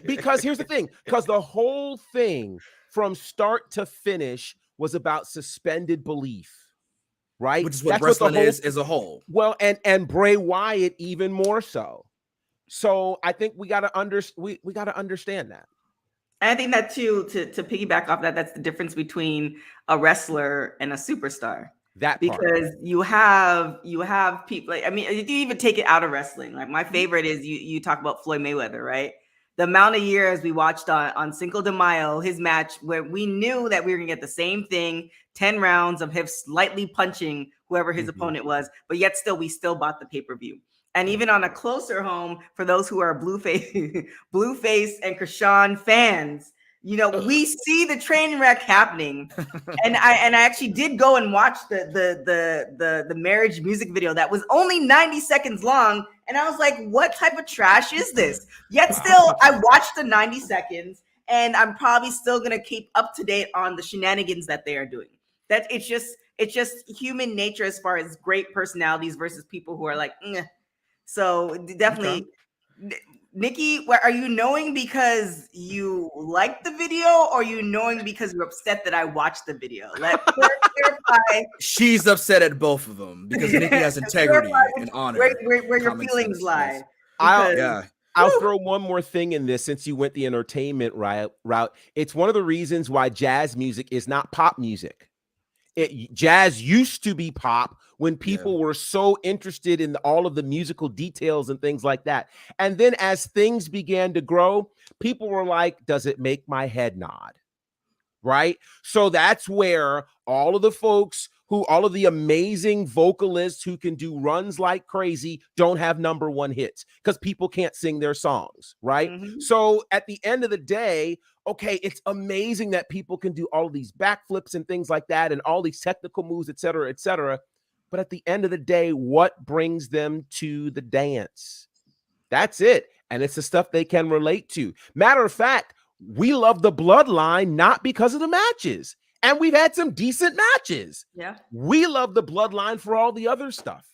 Because here's the thing, because the whole thing from start to finish was about suspended belief, right? Which is what That's wrestling the whole, is as a whole. Well, and Bray Wyatt even more so. So I think we gotta understand that. And I think that too, to piggyback off that, that's the difference between a wrestler and a superstar. That part. Because you have people like, I mean, you even take it out of wrestling. Like my favorite is you talk about Floyd Mayweather, right? The amount of years we watched on Cinco de Mayo, his match where we knew that we were gonna get the same thing, 10 rounds of him slightly punching whoever his opponent was, but yet still we still bought the pay-per-view. And even on a closer home, for those who are Blueface and Krishan fans, you know, we see the train wreck happening. And I actually did go and watch the marriage music video that was only 90 seconds long. And I was like, what type of trash is this? Yet still, I watched the 90 seconds and I'm probably still gonna keep up to date on the shenanigans that they are doing. That it's just human nature as far as great personalities versus people who are like, "Meh." So definitely, Nikki, are you knowing because you liked the video, or are you knowing because you're upset that I watched the video? Let's clarify. She's upset at both of them because Nikki has integrity and honor. Where your feelings lie. I'll throw one more thing in this since you went the entertainment route. It's one of the reasons why jazz music is not pop music. Jazz used to be pop when people were so interested in all of the musical details and things like that. And then as things began to grow, people were like, does it make my head nod? Right? So that's where all of the amazing vocalists who can do runs like crazy don't have number one hits because people can't sing their songs, right? So at the end of the day, okay, it's amazing that people can do all of these backflips and things like that and all these technical moves, et cetera, et cetera. But at the end of the day, what brings them to the dance? That's it. And it's the stuff they can relate to. Matter of fact, we love the Bloodline not because of the matches. And we've had some decent matches. Yeah. We love the Bloodline for all the other stuff.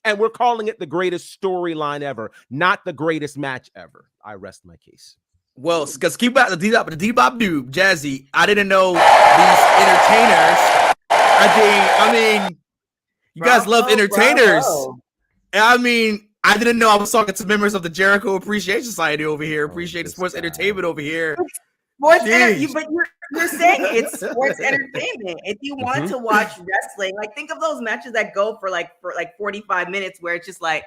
And we're calling it the greatest storyline ever, not the greatest match ever. I rest my case. Well, because keep out the D-Bop dude, Jazzy. I didn't know these entertainers. I mean, you guys love entertainers. I mean, I didn't know I was talking to members of the Jericho Appreciation Society over here. Appreciate the sports entertainment over here. But you're saying it's sports entertainment. If you want to watch wrestling, like think of those matches that go for like 45 minutes where it's just like,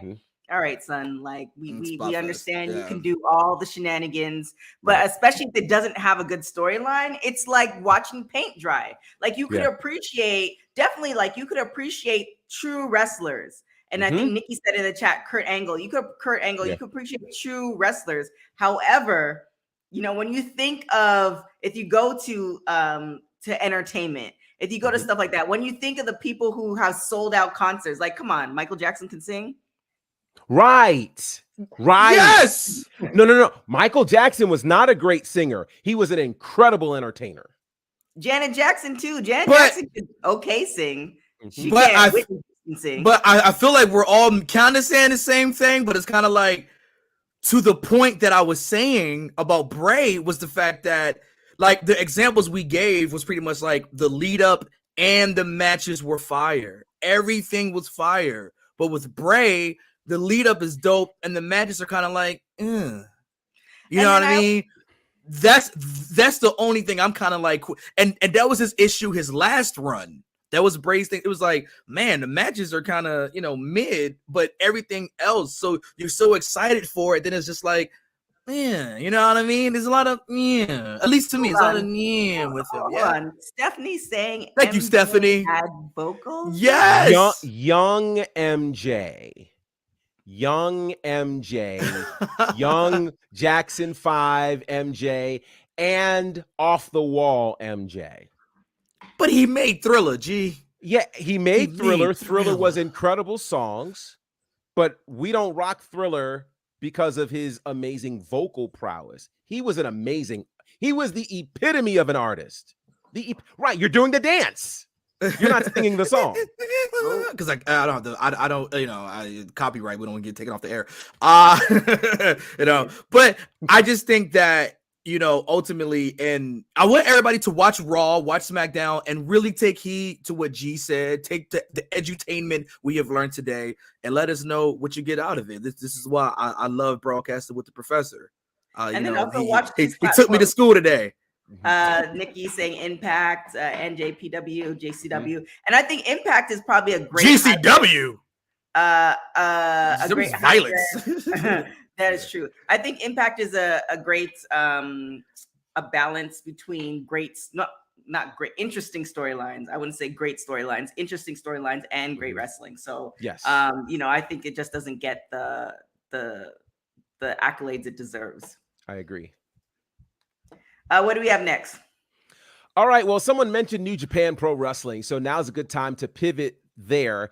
all right, son, like we understand you can do all the shenanigans, but especially if it doesn't have a good storyline, it's like watching paint dry. Like you could appreciate true wrestlers. And I think Nikki said in the chat, Kurt Angle, you could appreciate true wrestlers. However, you know, when you think of, if you go to entertainment, if you go to stuff like that, when you think of the people who have sold out concerts, like, come on, Michael Jackson can sing. Right. Yes. No. Michael Jackson was not a great singer. He was an incredible entertainer. Janet Jackson too. Jackson could sing. She but can't sing. But I feel like we're all kind of saying the same thing, but it's kind of like, to the point that I was saying about Bray was the fact that, like, the examples we gave was pretty much like the lead up and the matches were fire. Everything was fire. But with Bray, the lead up is dope and the matches are kind of like, You know what I mean? That's the only thing I'm kind of like, and that was his issue his last run. That was Bray's thing. It was like, man, the matches are kind of, mid, but everything else, so you're so excited for it, then it's just like, yeah, you know what I mean? There's a lot of, at least to me, it's a lot of, with him. Yeah. Stephanie's saying, thank you, Stephanie. Had vocals? Yes. Young MJ, young Jackson 5 MJ. and Off the Wall MJ. But he made Thriller, G. Yeah, he made Thriller. Thriller Thriller. was incredible songs, but we don't rock Thriller because of his amazing vocal prowess. He was the epitome of an artist. Right, you're doing the dance. You're not singing the song. Because I don't, copyright, we don't get taken off the air. But I just think that, ultimately, and I want everybody to watch Raw, watch SmackDown, and really take heed to what G said. Take the edutainment we have learned today, and let us know what you get out of it. This is why I love broadcasting with the professor. And then also watch he took me to school today. Nikki saying Impact, NJPW, JCW, and I think Impact is probably a great GCW. A great violence. That is true. I think Impact is a great a balance between not great, interesting storylines. I wouldn't say great storylines, interesting storylines, and great wrestling. So yes, I think it just doesn't get the accolades it deserves. I agree. What do we have next? All right. Well, someone mentioned New Japan Pro Wrestling, so now's a good time to pivot there.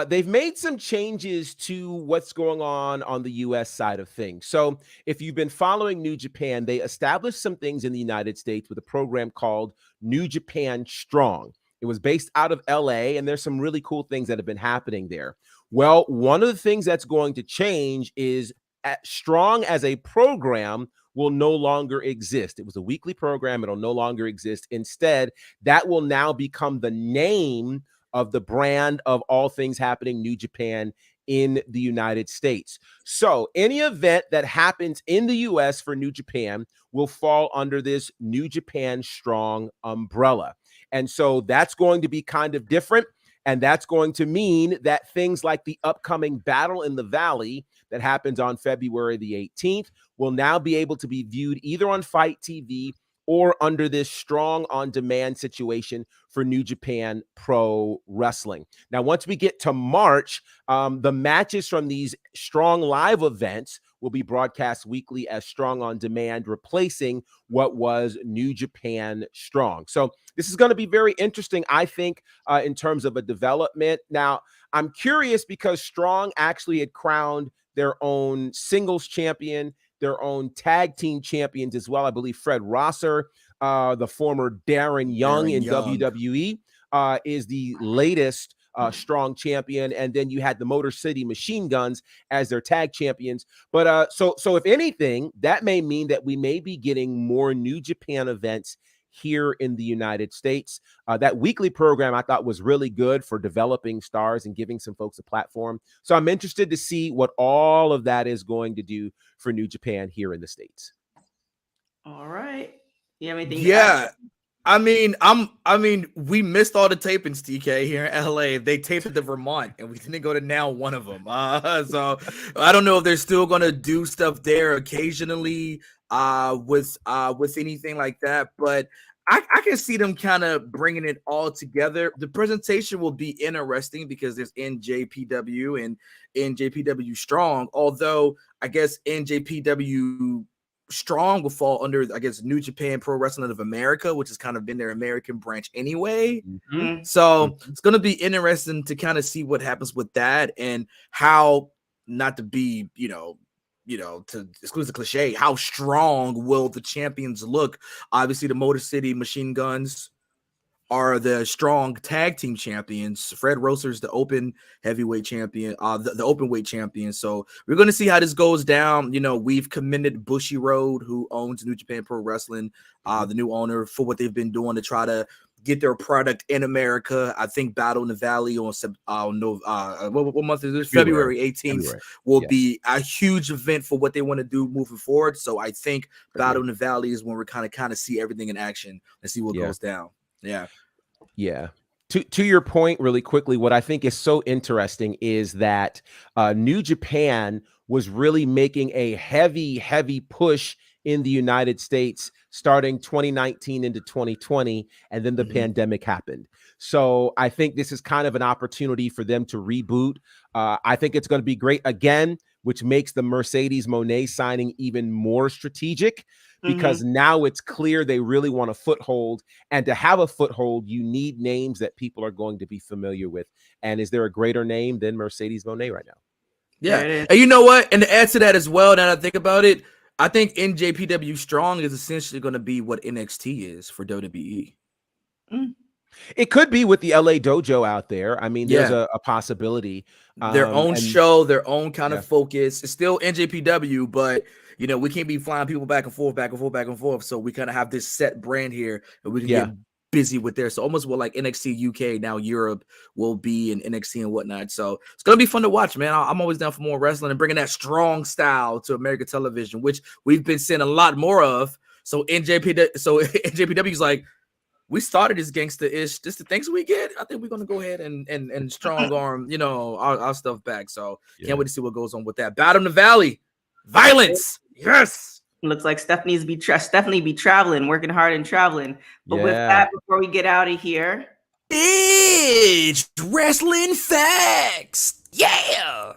They've made some changes to what's going on the U.S. side of things. So if you've been following New Japan, they established some things in the United States with a program called New Japan Strong. It was based out of L.A., and there's some really cool things that have been happening there. Well, one of the things that's going to change is Strong as a program will no longer exist. It was a weekly program. It'll no longer exist. Instead, that will now become the name of the brand of all things happening New Japan in the United States. So any event that happens in the US for New Japan will fall under this New Japan Strong umbrella. And so that's going to be kind of different. And that's going to mean that things like the upcoming Battle in the Valley that happens on February the 18th will now be able to be viewed either on Fight TV or under this Strong on Demand situation for New Japan Pro Wrestling. Now, once we get to March, the matches from these Strong Live events will be broadcast weekly as Strong on Demand, replacing what was New Japan Strong. So this is going to be very interesting, I think, in terms of a development. Now, I'm curious because Strong actually had crowned their own singles champion, their own tag team champions as well. I believe Fred Rosser, the former Darren Young in WWE, is the latest Strong champion. And then you had the Motor City Machine Guns as their tag champions. But so if anything, that may mean that we may be getting more New Japan events here in the United States. That weekly program I thought was really good for developing stars and giving some folks a platform. So I'm interested to see what all of that is going to do for New Japan here in the States. All right. You have anything? Yeah. I mean, we missed all the tapings, TK, here in LA. They taped at the Vermont, and we didn't go to now one of them. So I don't know if they're still gonna do stuff there occasionally, with anything like that. But I can see them kind of bringing it all together. The presentation will be interesting because there's NJPW and NJPW Strong. Although I guess NJPW Strong will fall under, I guess, New Japan Pro Wrestling of America, which has kind of been their American branch anyway. Mm-hmm. So it's going to be interesting to kind of see what happens with that and how, not to be, to exclude the cliche, how strong will the champions look? Obviously, the Motor City Machine Guns are the Strong tag team champions. Fred Rosser's the open heavyweight champion, the open weight champion. So we're going to see how this goes down. We've commended Bushiroad, who owns New Japan Pro Wrestling, the new owner, for what they've been doing to try to get their product in America. I think Battle in the Valley on what month is this? February 18th will be a huge event for what they want to do moving forward. So I think Battle in the Valley is when we're kind of see everything in action and see what goes down. Yeah. To your point, really quickly, what I think is so interesting is that New Japan was really making a heavy push in the United States starting 2019 into 2020, and then the pandemic happened. So I think this is kind of an opportunity for them to reboot. I think it's going to be great. Again, which makes the Mercedes Moné signing even more strategic because now it's clear they really want a foothold. And to have a foothold, you need names that people are going to be familiar with. And is there a greater name than Mercedes Moné right now? Yeah. And you know what? And to add to that as well, now that I think about it, I think NJPW Strong is essentially going to be what NXT is for WWE. It could be with the LA Dojo out there. I mean, there's a possibility. Their own show, their own kind Yeah. of focus. It's still NJPW, but you know, we can't be flying people back and forth, back and forth, back and forth. So we kind of have this set brand here, and we can get busy with there. So almost what like NXT UK now Europe will be in NXT and whatnot. So it's gonna be fun to watch, man. I'm always down for more wrestling and bringing that strong style to American television, which we've been seeing a lot more of. So NJPW is like, we started this gangster-ish. This the things we get. I think we're gonna go ahead and strong arm, you know, our stuff back. So can't wait to see what goes on with that. Battle in the Valley, violence. Yes. Looks like Stephanie be traveling, working hard and traveling. But with that, before we get out of here, it's wrestling facts. Yeah.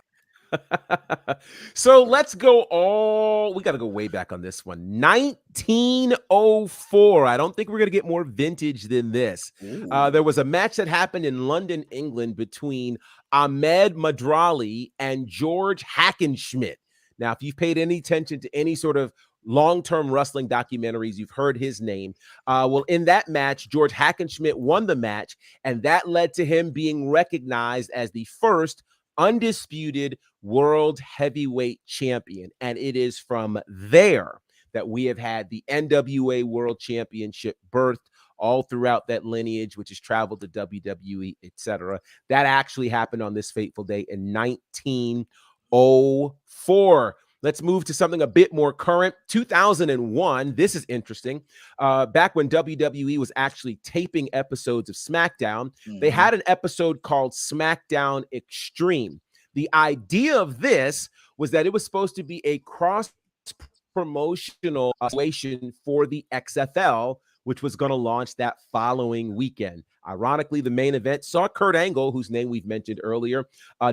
So let's go we got to go way back on this one. 1904. I don't think we're going to get more vintage than this. There was a match that happened in London, England between Ahmed Madrali and George Hackenschmidt. Now, if you've paid any attention to any sort of long-term wrestling documentaries, you've heard his name. Well, in that match, George Hackenschmidt won the match, and that led to him being recognized as the first undisputed world heavyweight champion. And it is from there that we have had the NWA World Championship birthed all throughout that lineage, which has traveled to WWE, etc. That actually happened on this fateful day in 1904. Let's move to something a bit more current. 2001. This is interesting. Back when WWE was actually taping episodes of SmackDown, they had an episode called SmackDown Extreme. The idea of this was that it was supposed to be a cross-promotional situation for the XFL, which was going to launch that following weekend. Ironically, the main event saw Kurt Angle, whose name we've mentioned earlier,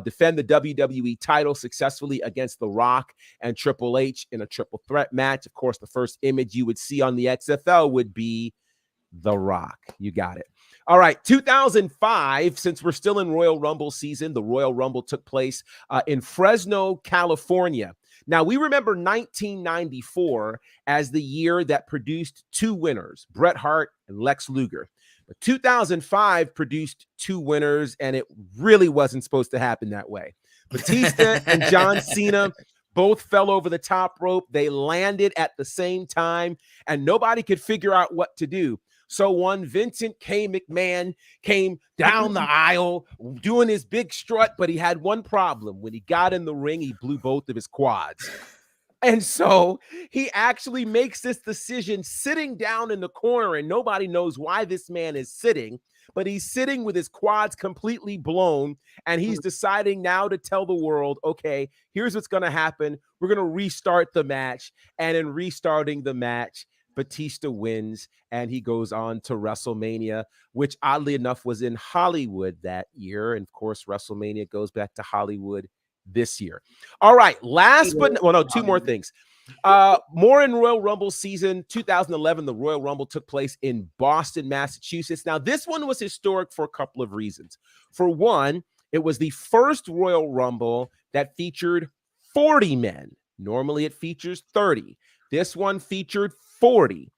defend the WWE title successfully against The Rock and Triple H in a triple threat match. Of course, the first image you would see on the XFL would be The Rock. You got it. All right, 2005, since we're still in Royal Rumble season, the Royal Rumble took place in Fresno, California. Now, we remember 1994 as the year that produced two winners, Bret Hart and Lex Luger. But 2005 produced two winners, and it really wasn't supposed to happen that way. Batista and John Cena both fell over the top rope. They landed at the same time, and nobody could figure out what to do. So one Vincent K. McMahon came down the aisle doing his big strut, but he had one problem. When he got in the ring, he blew both of his quads. And so he actually makes this decision sitting down in the corner, and nobody knows why this man is sitting, but he's sitting with his quads completely blown, and he's deciding now to tell the world, okay, here's what's going to happen. We're going to restart the match, and in restarting the match, Batista wins, and he goes on to WrestleMania, which oddly enough was in Hollywood that year. And of course, WrestleMania goes back to Hollywood this year. All right, two more things. More in Royal Rumble season 2011. The Royal Rumble took place in Boston, Massachusetts. Now, this one was historic for a couple of reasons. For one, it was the first Royal Rumble that featured 40 men. Normally, it features 30. This one featured 40.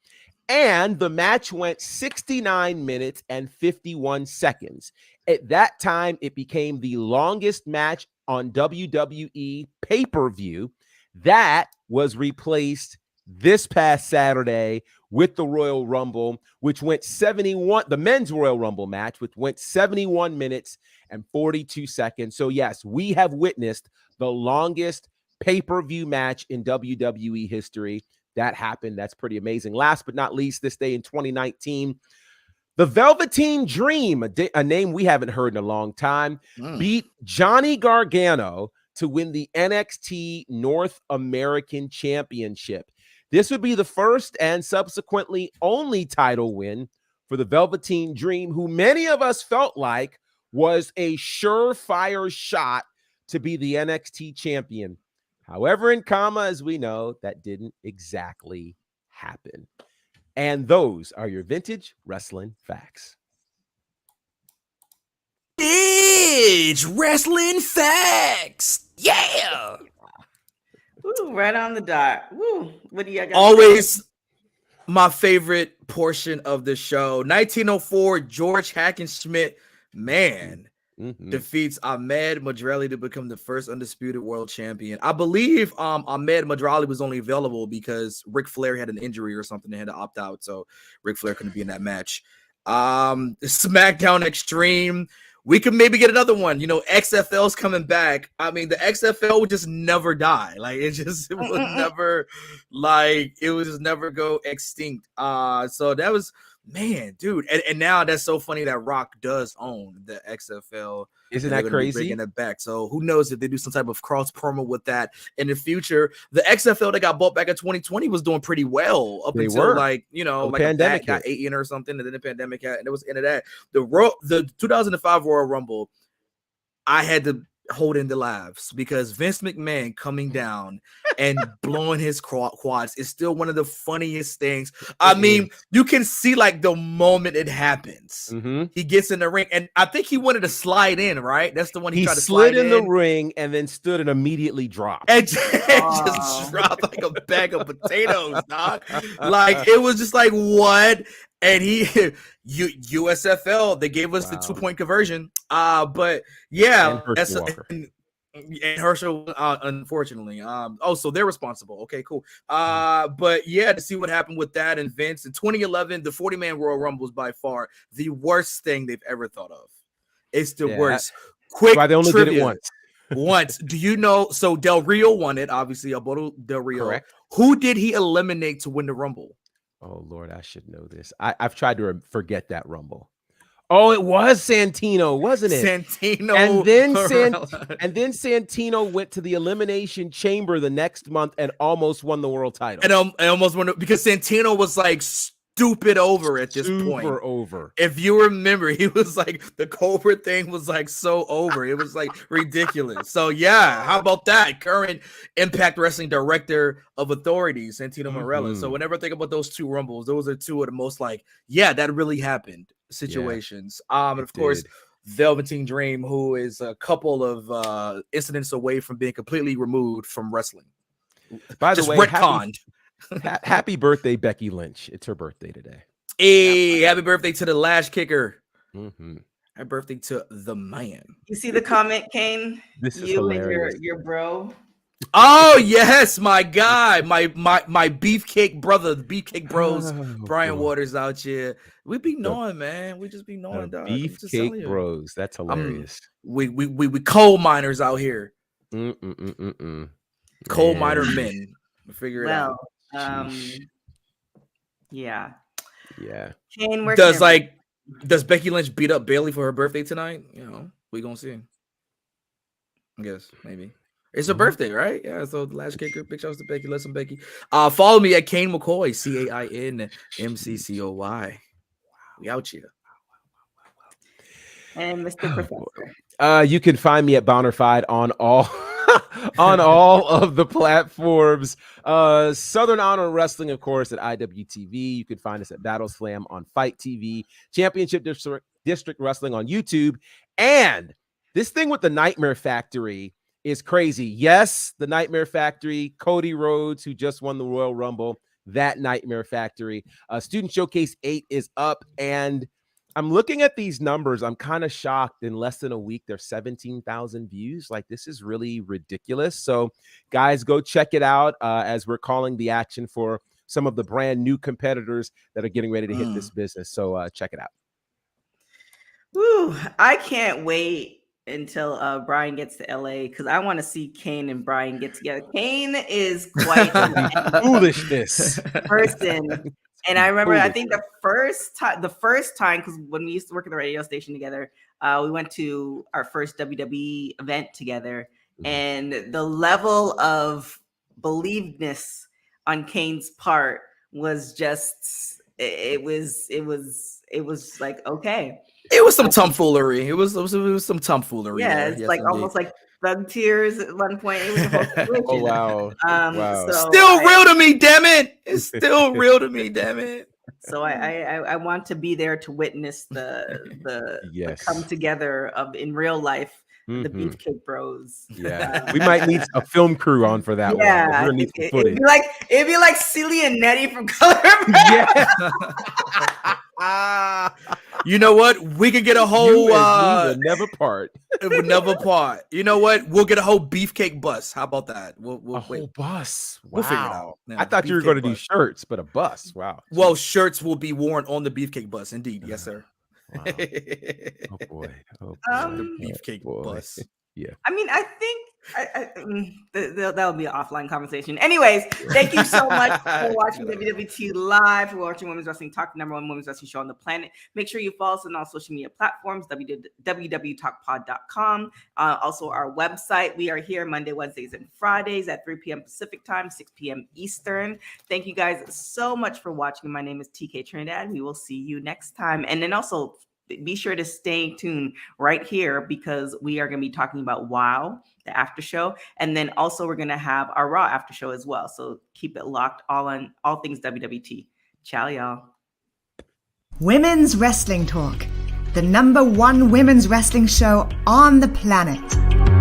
And the match went 69 minutes and 51 seconds. At that time, it became the longest match on WWE pay-per-view. That was replaced this past Saturday with the Royal Rumble, which went 71, the men's Royal Rumble match, which went 71 minutes and 42 seconds. So yes, we have witnessed the longest pay-per-view match in WWE history. That happened. That's pretty amazing. Last but not least, this day in 2019, the Velveteen Dream, a name we haven't heard in a long time, beat Johnny Gargano to win the NXT North American Championship. This would be the first and subsequently only title win for the Velveteen Dream, who many of us felt like was a surefire shot to be the NXT champion. However, in comma, as we know, that didn't exactly happen. And those are your vintage wrestling facts. Vintage wrestling facts. Yeah. Woo, right on the dot. Woo. What do you got? Always my favorite portion of the show. 1904, George Hackenschmidt, man, defeats Ahmed Madrali to become the first undisputed world champion. I believe Ahmed Madrali was only available because Ric Flair had an injury or something and had to opt out, so Ric Flair couldn't be in that match. SmackDown Extreme. We could maybe get another one. You know, XFL's coming back. I mean, the XFL would just never die. Like it would never, like it would just never go extinct. So that was, man, dude. And now that's so funny that Rock does own the XFL. Isn't that crazy? Bringing it back. So who knows if they do some type of cross promo with that in the future. The XFL that got bought back in 2020 was doing pretty well up until like, you know, like pandemic got 8 in or something, and then the pandemic hit, and it was into that. The 2005 Royal Rumble, I had to hold in the laughs because Vince McMahon coming down and blowing his quads is still one of the funniest things. I mean, you can see like the moment it happens, he gets in the ring, and I think he wanted to slide in, right? That's the one he tried to slide in the ring and then stood and immediately dropped. And just dropped like a bag of potatoes, dog. Like it was just like, what? And USFL, they gave us the 2-point conversion. But yeah, and Herschel, unfortunately. So they're responsible. Okay, cool. But yeah, to see what happened with that and Vince in 2011, the 40-man Royal Rumble was by far the worst thing they've ever thought of. It's the worst. Quick, they only did it once. Once. Do you know? So Del Rio won it, obviously. Alberto Del Rio. Correct. Who did he eliminate to win the Rumble? Oh, Lord, I should know this. I've tried to forget that Rumble. Oh, it was Santino, wasn't it? Santino. And then Santino went to the Elimination Chamber the next month and almost won the world title. And I almost won it because Santino was like stupid over at this point. Super over. If you remember, he was like, the Cobra thing was like so over. It was like ridiculous. So yeah, how about that? Current Impact Wrestling Director of Authority, Santino Marella. So whenever I think about those two Rumbles, those are two of the most like, yeah, that really happened situations. And of course, Velveteen Dream, who is a couple of incidents away from being completely removed from wrestling. By the just way, retconned. Happy birthday, Becky Lynch. It's her birthday today. Hey, happy birthday to the Lash Kicker. Happy birthday to the man. You see the comment, Kane? This is you hilarious. And your bro. Oh yes, my guy, my beefcake brother, the Beefcake Bros, Brian Waters out here. We be knowing, man. We just be knowing, dog. Beefcake Bros. That's hilarious. We coal miners out here. Coal miner men. Figure it out. Yeah. Kane, does Becky Lynch beat up Bailey for her birthday tonight? You know, we gonna see. I guess maybe. It's her birthday, right? Yeah, so the Last Kicker, big shouts to Becky. Listen, Becky. Follow me at Kane McCoy, CAINMCCOY. We out here. And Mr. Professor. You can find me at Bountified on all on all of the platforms. Southern Honor Wrestling, of course, at IWTV. You can find us at Battle Slam on Fight TV, Championship District Wrestling on YouTube, and this thing with the Nightmare Factory is crazy. Yes, the Nightmare Factory, Cody Rhodes, who just won the Royal Rumble, that Nightmare Factory. Student Showcase 8 is up, and I'm looking at these numbers. I'm kind of shocked. In less than a week, there's 17,000 views. Like, this is really ridiculous. So, guys, go check it out as we're calling the action for some of the brand new competitors that are getting ready to hit this business. So, check it out. Woo, I can't wait until Brian gets to LA because I want to see Kane and Brian get together. Kane is quite a foolishness person. And I remember, I think the first time, because when we used to work at the radio station together, we went to our first WWE event together, and the level of believedness on Kane's part was just, it was like, okay. It was some tomfoolery. It was some tomfoolery. Yeah, it's like almost like thug tears at one point. It was a whole situation. Oh wow. Wow. So Still real to me, damn it. It's still real to me, damn it. So I want to be there to witness the Yes. come together of in real life the Mhm. Beefcake Bros. Yeah, we might need a film crew on for that one. Yeah, We're gonna need some it'd footage. be like Celie and Nettie from Color. Yeah. You know what? We could get a whole You and me will never part. it would never part. You know what? We'll get a whole beefcake bus. How about that? We'll A wait. whole bus. Wow. We'll figure it out. Yeah, I thought you were beefcake going to do bus. shirts, but a bus. Wow. Well, shirts will be worn on the beefcake bus. Indeed, yes, sir. Wow. Oh boy. Oh boy. Um, The beefcake boy. bus. Yeah. I mean, I think that'll be an offline conversation. Anyways, thank you so much for watching WWT Live, for watching Women's Wrestling Talk, the #1 women's wrestling show on the planet. Make sure you follow us on all social media platforms, www.talkpod.com. Also, our website. We are here Monday, Wednesdays, and Fridays at 3 p.m. Pacific time, 6 p.m. Eastern. Thank you guys so much for watching. My name is TK Trinidad. We will see you next time. And then also, be sure to stay tuned right here because we are going to be talking about WOW, the after show. And then also we're going to have our Raw after show as well. So keep it locked all on all things WWT. Ciao, y'all. Women's Wrestling Talk, the #1 women's wrestling show on the planet.